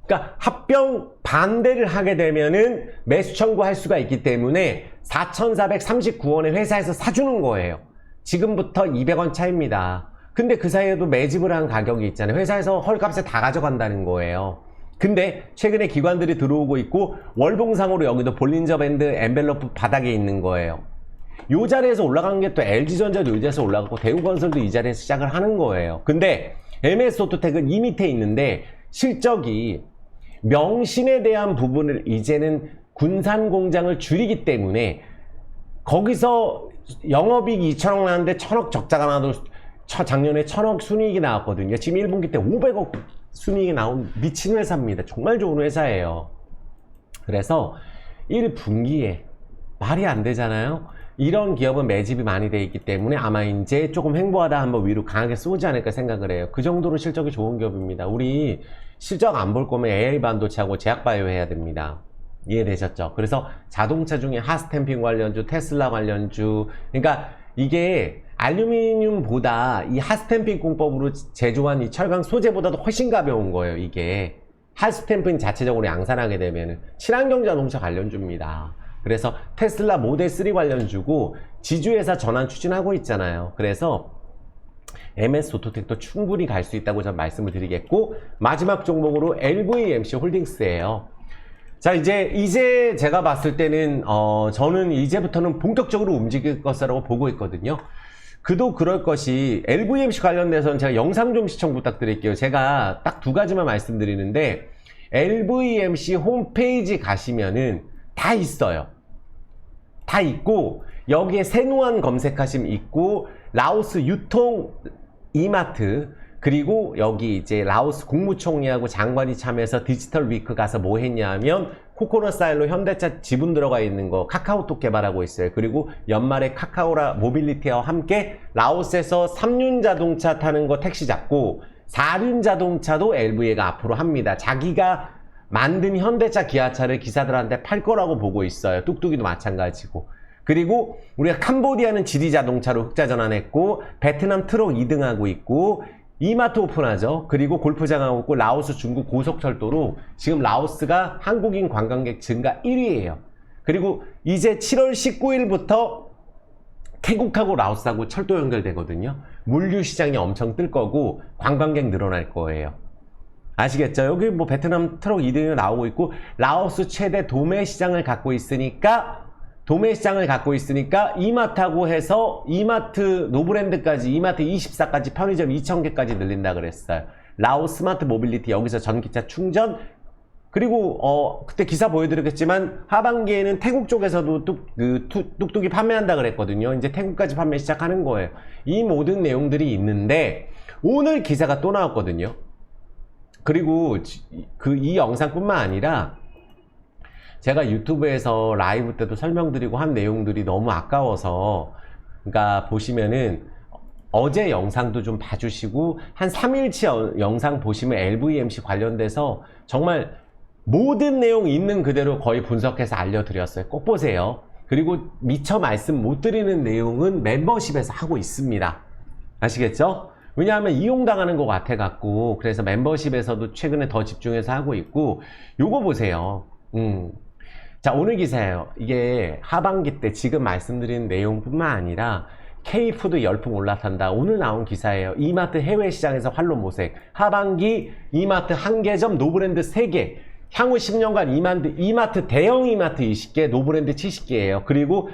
그러니까 합병 반대를 하게 되면은 매수 청구할 수가 있기 때문에 4,439원에 회사에서 사주는 거예요. 지금부터 200원 차입니다. 근데 그 사이에도 매집을 한 가격이 있잖아요. 회사에서 헐값에 다 가져간다는 거예요. 근데 최근에 기관들이 들어오고 있고, 월봉상으로 여기도 볼린저 밴드 엔벨로프 바닥에 있는 거예요. 이 자리에서 올라간 게 또 LG전자도 이 자리에서 올라가고, 대우건설도 이 자리에서 시작을 하는 거예요. 근데 MS오토텍은 이 밑에 있는데, 실적이 명신에 대한 부분을 이제는 군산 공장을 줄이기 때문에, 거기서 영업이익이 2천억 나왔는데 1,000억 적자가 나도 작년에 1,000억 순이익이 나왔거든요. 지금 1분기 때 500억 순이익이 나온 미친 회사입니다. 정말 좋은 회사예요. 그래서 1분기에 말이 안 되잖아요. 이런 기업은 매집이 많이 돼 있기 때문에 아마 이제 조금 횡보하다 한번 위로 강하게 쏘지 않을까 생각을 해요. 그 정도로 실적이 좋은 기업입니다. 우리 실적 안 볼 거면 AI 반도체하고 제약바이오 해야 됩니다. 이해되셨죠? 그래서 자동차 중에 하스탬핑 관련주, 테슬라 관련주, 그러니까 이게 알루미늄보다 이 하스탬핑 공법으로 제조한 이 철강 소재보다도 훨씬 가벼운 거예요. 이게 하스탬핑 자체적으로 양산하게 되면은 친환경 자동차 관련주입니다. 그래서 테슬라 모델 3 관련주고, 지주회사 전환 추진하고 있잖아요. 그래서 MS 오토텍도 충분히 갈 수 있다고 저는 말씀을 드리겠고, 마지막 종목으로 LVMC 홀딩스예요. 자, 이제 제가 봤을 때는 저는 이제부터는 본격적으로 움직일 것이라고 보고 있거든요. 그도 그럴 것이, LVMC 관련돼서는 제가 영상 좀 시청 부탁드릴게요. 제가 딱 두 가지만 말씀드리는데, LVMC 홈페이지 가시면은 다 있어요. 다 있고, 여기에 세누안 검색하시면 있고, 라오스 유통 이마트, 그리고 여기 이제 라오스 국무총리하고 장관이 참여해서 디지털 위크 가서 뭐 했냐 하면, 코코넛 사일로 현대차 지분 들어가 있는 거 카카오톡 개발하고 있어요. 그리고 연말에 카카오라 모빌리티와 함께 라오스에서 3륜 자동차 타는 거 택시 잡고, 4륜 자동차도 LV가 앞으로 합니다. 자기가 만든 현대차 기아차를 기사들한테 팔 거라고 보고 있어요. 뚝뚝이도 마찬가지고. 그리고 우리가 캄보디아는 지리 자동차로 흑자 전환했고, 베트남 트럭 2등하고 있고, 이마트 오픈하죠. 그리고 골프장하고 있고, 라오스 중국 고속철도로 지금 라오스가 한국인 관광객 증가 1위예요. 그리고 이제 7월 19일부터 태국하고 라오스하고 철도 연결되거든요. 물류 시장이 엄청 뜰 거고, 관광객 늘어날 거예요. 아시겠죠? 여기 뭐 베트남 트럭 2등이 나오고 있고, 라오스 최대 도매 시장을 갖고 있으니까 이마트하고 해서 이마트 노브랜드까지, 이마트 24까지 편의점 2,000개까지 늘린다 그랬어요. 라오스 스마트 모빌리티, 여기서 전기차 충전, 그리고 그때 기사 보여드렸겠지만 하반기에는 태국 쪽에서도 뚝뚝이 판매한다 그랬거든요. 이제 태국까지 판매 시작하는 거예요. 이 모든 내용들이 있는데, 오늘 기사가 또 나왔거든요. 그리고 이 영상뿐만 아니라 제가 유튜브에서 라이브 때도 설명드리고 한 내용들이 너무 아까워서, 그러니까 보시면은 어제 영상도 좀 봐주시고 한 3일치 영상 보시면 LVMC 관련돼서 정말 모든 내용 있는 그대로 거의 분석해서 알려드렸어요. 꼭 보세요. 그리고 미처 말씀 못 드리는 내용은 멤버십에서 하고 있습니다. 아시겠죠? 왜냐하면 이용당하는 것 같아 갖고, 그래서 멤버십에서도 최근에 더 집중해서 하고 있고, 요거 보세요. 자, 오늘 기사예요. 이게 하반기 때 지금 말씀드린 내용뿐만 아니라 K푸드 열풍 올라탄다. 오늘 나온 기사예요. 이마트 해외 시장에서 활로 모색. 하반기 이마트 1개점 노브랜드 3개. 향후 10년간 이마트 대형 이마트 20개, 노브랜드 70개예요. 그리고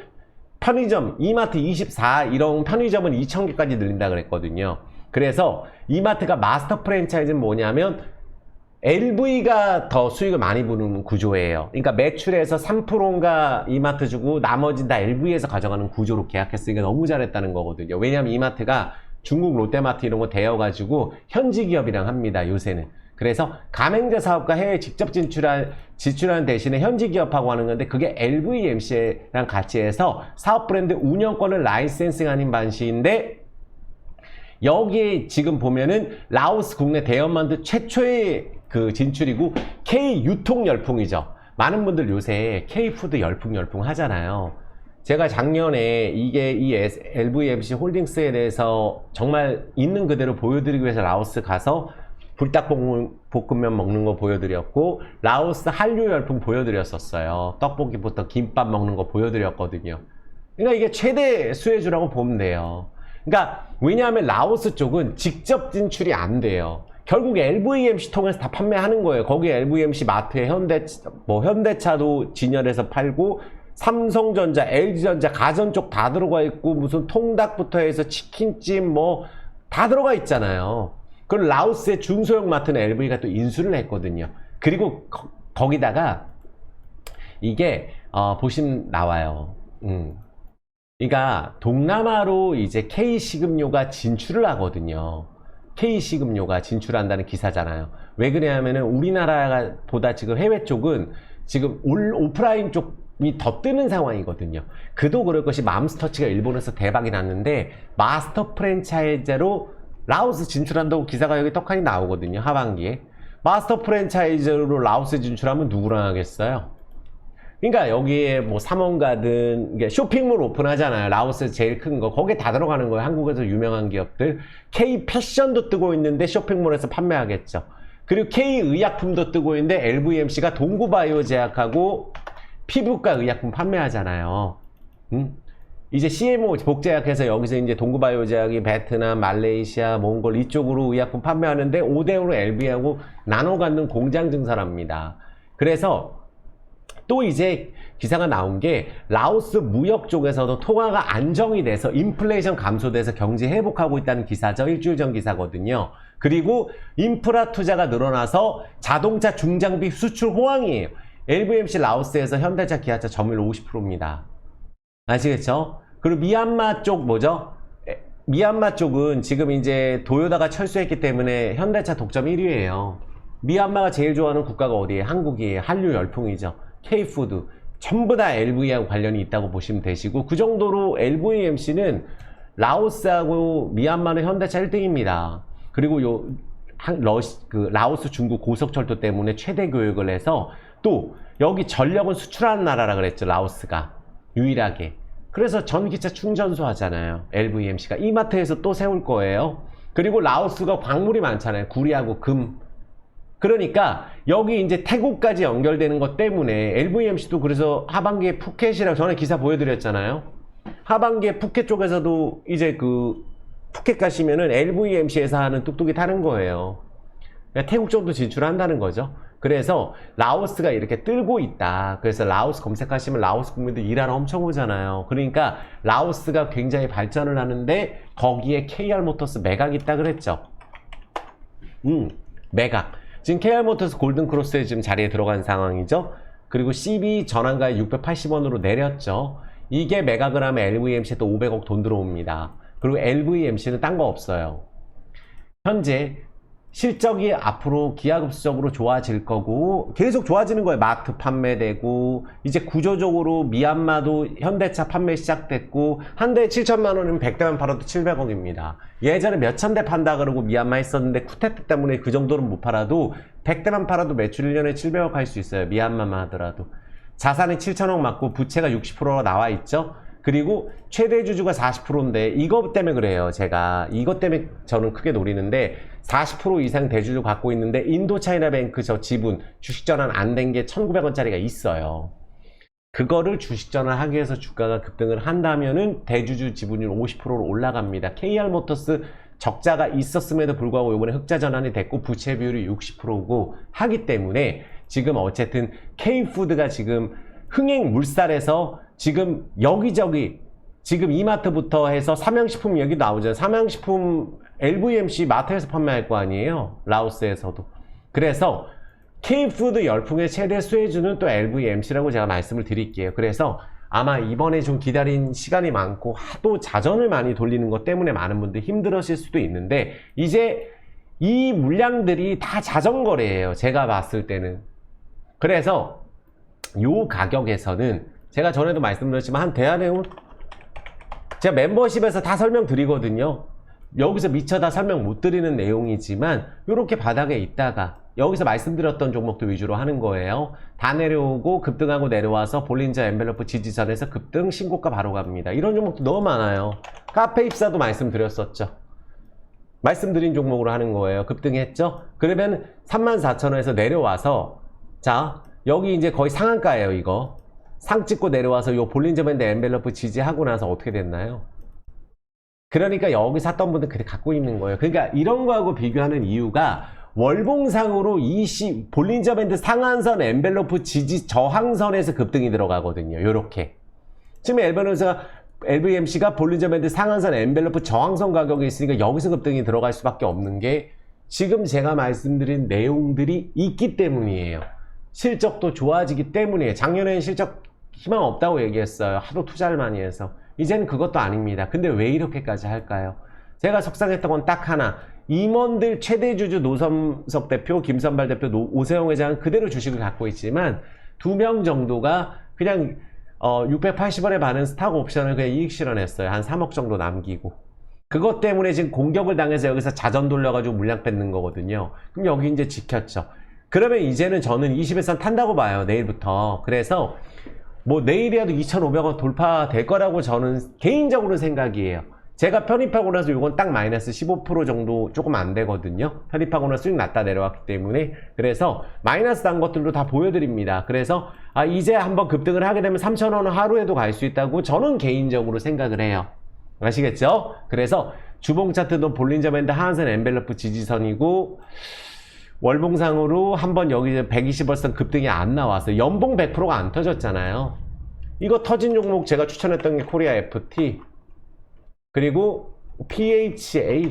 편의점 이마트 24 이런 편의점은 2,000개까지 늘린다 그랬거든요. 그래서 이마트가 마스터 프랜차이즈는 뭐냐면 LV가 더 수익을 많이 부르는 구조예요. 그러니까 매출에서 3%인가 이마트 주고 나머지는 다 LV에서 가져가는 구조로 계약했으니까 너무 잘했다는 거거든요. 왜냐하면 이마트가 중국 롯데마트 이런 거 대여가지고 현지 기업이랑 합니다, 요새는. 그래서 가맹자 사업과 해외 직접 지출하는 대신에 현지 기업하고 하는 건데, 그게 LVMC랑 같이 해서 사업 브랜드 운영권을 라이센싱 하는 방식인데, 여기에 지금 보면은 라오스 국내 대형마트 최초의 그 진출이고 K 유통 열풍이죠. 많은 분들 요새 K푸드 열풍 하잖아요. 제가 작년에 이게 이 LVMC 홀딩스에 대해서 정말 있는 그대로 보여드리기 위해서 라오스 가서 불닭볶음면 먹는 거 보여드렸고, 라오스 한류 열풍 보여드렸었어요. 떡볶이부터 김밥 먹는 거 보여드렸거든요. 그러니까 이게 최대 수혜주라고 보면 돼요. 그러니까 왜냐하면 라오스 쪽은 직접 진출이 안 돼요. 결국 LVMC 통해서 다 판매하는 거예요. 거기 LVMC 마트에 현대차도 진열해서 팔고, 삼성전자, LG전자, 가전 쪽 다 들어가 있고, 무슨 통닭부터 해서 치킨집 다 들어가 있잖아요. 그럼 라오스의 중소형 마트는 LV가 또 인수를 했거든요. 그리고 거기다가 이게 보시면 나와요. 그러니까 동남아로 이제 K식음료가 진출을 하거든요. K식음료가 진출한다는 기사잖아요. 왜 그러냐면은 우리나라보다 지금 해외 쪽은 지금 오프라인 쪽이 더 뜨는 상황이거든요. 그도 그럴 것이 맘스터치가 일본에서 대박이 났는데, 마스터 프랜차이즈로 라오스 진출한다고 기사가 여기 떡하니 나오거든요. 하반기에. 마스터 프랜차이즈로 라오스 진출하면 누구랑 하겠어요? 그러니까 여기에 삼원가든 쇼핑몰 오픈하잖아요. 라오스 제일 큰 거. 거기에 다 들어가는 거예요. 한국에서 유명한 기업들. K 패션도 뜨고 있는데 쇼핑몰에서 판매하겠죠. 그리고 K 의약품도 뜨고 있는데 LVMC가 동구바이오 제약하고 피부과 의약품 판매하잖아요. 이제 CMO 복제약해서 여기서 이제 동구바이오 제약이 베트남, 말레이시아, 몽골 이쪽으로 의약품 판매하는데 5대5로 LV하고 나눠 갖는 공장 증설합니다. 그래서 또 이제 기사가 나온 게 라오스 무역 쪽에서도 통화가 안정이 돼서 인플레이션 감소돼서 경제 회복하고 있다는 기사죠. 일주일 전 기사거든요. 그리고 인프라 투자가 늘어나서 자동차 중장비 수출 호황이에요. LVMC 라오스에서 현대차, 기아차 점유율 50%입니다. 아시겠죠? 그리고 미얀마 쪽 미얀마 쪽은 지금 이제 도요다가 철수했기 때문에 현대차 독점 1위예요. 미얀마가 제일 좋아하는 국가가 어디예요? 한국이에요. 한류 열풍이죠. K푸드 전부 다 LV하고 관련이 있다고 보시면 되시고, 그 정도로 LVMC는 라오스하고 미얀마는 현대차 1등입니다. 그리고 라오스 중국 고속철도 때문에 최대 교역을 해서, 또 여기 전력은 수출하는 나라라 그랬죠. 라오스가 유일하게. 그래서 전기차 충전소 하잖아요. LVMC가 이마트에서 또 세울 거예요. 그리고 라오스가 광물이 많잖아요. 구리하고 금. 그러니까 여기 이제 태국까지 연결되는 것 때문에 LVMC도, 그래서 하반기에 푸켓이라고 전에 기사 보여드렸잖아요. 하반기에 푸켓 쪽에서도 이제 푸켓 가시면은 LVMC에서 하는 뚝뚝이 타는 거예요. 그러니까 태국 쪽도 진출한다는 거죠. 그래서 라오스가 이렇게 뜨고 있다. 그래서 라오스 검색하시면 라오스 국민들 일하러 엄청 오잖아요. 그러니까 라오스가 굉장히 발전을 하는데 거기에 KR모터스 매각 있다 그랬죠. 매각. 지금 KR모터스 골든크로스에 지금 자리에 들어간 상황이죠. 그리고 CB 전환가에 680원으로 내렸죠. 이게 매각을 하면 LVMC에 또 500억 돈 들어옵니다. 그리고 LVMC는 딴 거 없어요. 현재 실적이 앞으로 기하급수적으로 좋아질 거고 계속 좋아지는 거예요. 마트 판매되고 이제 구조적으로 미얀마도 현대차 판매 시작됐고 한 대에 7천만 원이면 100대만 팔아도 700억입니다. 예전에 몇천 대 판다 그러고 미얀마 했었는데 쿠데타 때문에 그 정도는 못 팔아도 100대만 팔아도 매출 1년에 700억 할 수 있어요. 미얀마만 하더라도. 자산이 7천억 맞고 부채가 60%가 나와 있죠. 그리고 최대 주주가 40%인데 이것 때문에 그래요. 제가 이것 때문에 저는 크게 노리는데 40% 이상 대주주 갖고 있는데 인도차이나뱅크 저 지분 주식전환 안 된 게 1,900원짜리가 있어요. 그거를 주식전환 하기 위해서 주가가 급등을 한다면은 대주주 지분율 50%로 올라갑니다. KR모터스 적자가 있었음에도 불구하고 이번에 흑자 전환이 됐고 부채 비율이 60%고 하기 때문에 지금 어쨌든 K푸드가 지금 흥행물살에서 지금 여기저기 지금 이마트부터 해서 삼양식품 여기 나오잖아요. 삼양식품 LVMC 마트에서 판매할 거 아니에요. 라오스에서도. 그래서 K푸드 열풍의 최대 수혜주는 또 LVMC라고 제가 말씀을 드릴게요. 그래서 아마 이번에 좀 기다린 시간이 많고 하도 자전을 많이 돌리는 것 때문에 많은 분들이 힘들으실 수도 있는데 이제 이 물량들이 다 자전거래예요. 제가 봤을 때는. 그래서 요 가격에서는 제가 전에도 말씀드렸지만 한 대한해운 제가 멤버십에서 다 설명드리거든요. 여기서 미처 다 설명 못 드리는 내용이지만 이렇게 바닥에 있다가 여기서 말씀드렸던 종목들 위주로 하는 거예요. 다 내려오고 급등하고 내려와서 볼린저 엔벨로프 지지선에서 급등 신고가 바로 갑니다. 이런 종목도 너무 많아요. 카페 입사도 말씀드렸었죠. 말씀드린 종목으로 하는 거예요. 급등했죠. 그러면 34,000원에서 내려와서 자 여기 이제 거의 상한가예요. 이거 상 찍고 내려와서 요 볼린저 밴드 엔벨로프 지지하고 나서 어떻게 됐나요? 그러니까 여기 샀던 분들 그래 갖고 있는 거예요. 그러니까 이런 거하고 비교하는 이유가 월봉상으로 볼린저 밴드 상한선 엔벨로프 지지 저항선에서 급등이 들어가거든요. 요렇게 지금 LVMC가 볼린저 밴드 상한선 엔벨로프 저항선 가격에 있으니까 여기서 급등이 들어갈 수밖에 없는 게 지금 제가 말씀드린 내용들이 있기 때문이에요. 실적도 좋아지기 때문이에요. 작년에는 실적 희망 없다고 얘기했어요. 하도 투자를 많이 해서. 이제는 그것도 아닙니다. 근데 왜 이렇게까지 할까요? 제가 속상했던 건 딱 하나. 임원들 최대 주주 노선석 대표, 김선발 대표, 오세영 회장은 그대로 주식을 갖고 있지만 2명 정도가 그냥 680원에 반은 스탁 옵션을 그냥 이익 실현했어요. 한 3억 정도 남기고. 그것 때문에 지금 공격을 당해서 여기서 자전 돌려가지고 물량 뺏는 거거든요. 그럼 여기 이제 지켰죠. 그러면 이제는 저는 20일선 탄다고 봐요. 내일부터. 그래서 뭐 내일이라도 2,500원 돌파될 거라고 저는 개인적으로 생각이에요. 제가 편입하고 나서 이건 딱 마이너스 15% 정도 조금 안 되거든요. 편입하고 나서 수익 났다 내려왔기 때문에. 그래서 마이너스 난 것들도 다 보여드립니다. 그래서 이제 한번 급등을 하게 되면 3,000원은 하루에도 갈 수 있다고 저는 개인적으로 생각을 해요. 아시겠죠? 그래서 주봉 차트도 볼린저 밴드 하한선 엔벨로프 지지선이고 월봉상으로 한번 여기 120월선 급등이 안 나왔어요. 연봉 100%가 안 터졌잖아요. 이거 터진 종목 제가 추천했던 게 코리아 FT 그리고 PHA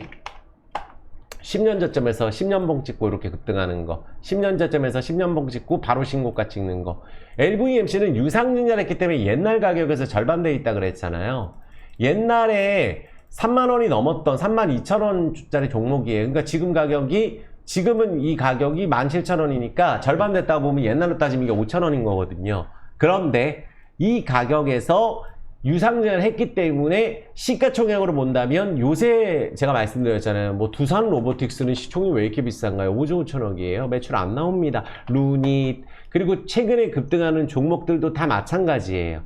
10년 저점에서 10년봉 찍고 이렇게 급등하는 거 10년 저점에서 10년봉 찍고 바로 신고가 찍는 거 LVMC는 유상증자했기 때문에 옛날 가격에서 절반돼 있다 그랬잖아요. 옛날에 3만원이 넘었던 32,000원짜리 종목이에요. 그러니까 지금은 이 가격이 17,000원이니까 절반 됐다고 보면 옛날로 따지면 이게 5,000원인 거거든요. 그런데 이 가격에서 유상증을 했기 때문에 시가총액으로 본다면 요새 제가 말씀드렸잖아요. 뭐 두산 로보틱스는 시총이 왜 이렇게 비싼가요? 5조 5천억이에요. 매출 안 나옵니다. 루닛 그리고 최근에 급등하는 종목들도 다 마찬가지예요.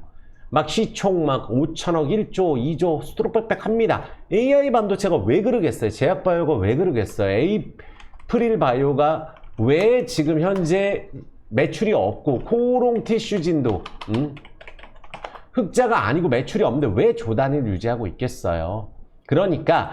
막 시총 막 5천억, 1조, 2조 수두룩 빽빽 합니다. AI 반도체가 왜 그러겠어요? 제약바이오가 왜 그러겠어요? 에이프릴바이오가 왜 지금 현재 매출이 없고 코오롱 티슈진도 흑자가 아니고 매출이 없는데 왜 조단위를 유지하고 있겠어요? 그러니까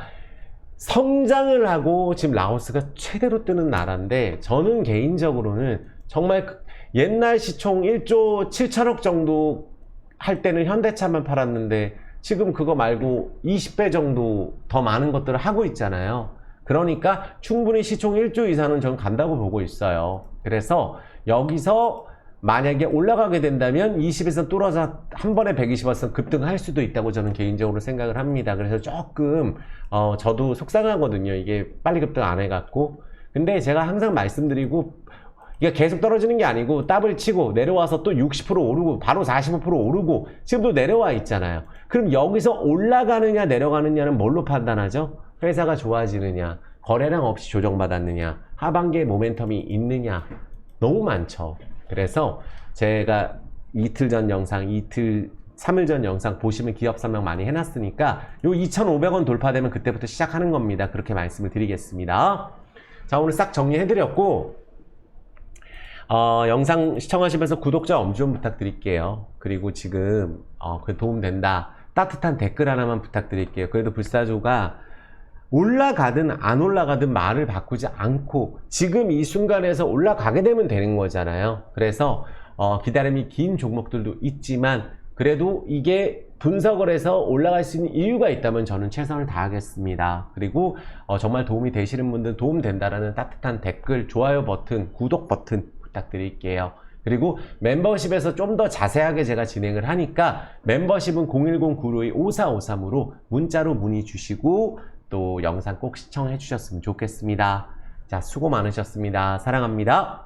성장을 하고 지금 라오스가 최대로 뜨는 나라인데 저는 개인적으로는 정말 옛날 시총 1조 7천억 정도 할 때는 현대차만 팔았는데 지금 그거 말고 20배 정도 더 많은 것들을 하고 있잖아요. 그러니까 충분히 시총 1조 이상은 저는 간다고 보고 있어요. 그래서 여기서 만약에 올라가게 된다면 20에서 뚫어서 한 번에 120에서 급등할 수도 있다고 저는 개인적으로 생각을 합니다. 그래서 조금 저도 속상하거든요. 이게 빨리 급등 안 해갖고. 근데 제가 항상 말씀드리고, 이게 계속 떨어지는 게 아니고 더블 치고 내려와서 또 60% 오르고 바로 45% 오르고 지금도 내려와 있잖아요. 그럼 여기서 올라가느냐 내려가느냐는 뭘로 판단하죠? 회사가 좋아지느냐, 거래량 없이 조정받았느냐, 하반기에 모멘텀이 있느냐, 너무 많죠. 그래서 제가 이틀 전 영상, 3일 전 영상 보시면 기업 설명 많이 해놨으니까 요 2,500원 돌파되면 그때부터 시작하는 겁니다. 그렇게 말씀을 드리겠습니다. 자, 오늘 싹 정리해드렸고, 영상 시청하시면서 구독자 엄지 좀 부탁드릴게요. 그리고 지금 그 도움된다, 따뜻한 댓글 하나만 부탁드릴게요. 그래도 불사조가 올라가든 안 올라가든 말을 바꾸지 않고 지금 이 순간에서 올라가게 되면 되는 거잖아요. 그래서 기다림이 긴 종목들도 있지만 그래도 이게 분석을 해서 올라갈 수 있는 이유가 있다면 저는 최선을 다하겠습니다. 그리고 정말 도움이 되시는 분들, 도움된다라는 따뜻한 댓글, 좋아요 버튼, 구독 버튼 부탁드릴게요. 그리고 멤버십에서 좀 더 자세하게 제가 진행을 하니까 멤버십은 010-952-5453으로 문자로 문의 주시고 또 영상 꼭 시청해 주셨으면 좋겠습니다. 자, 수고 많으셨습니다. 사랑합니다.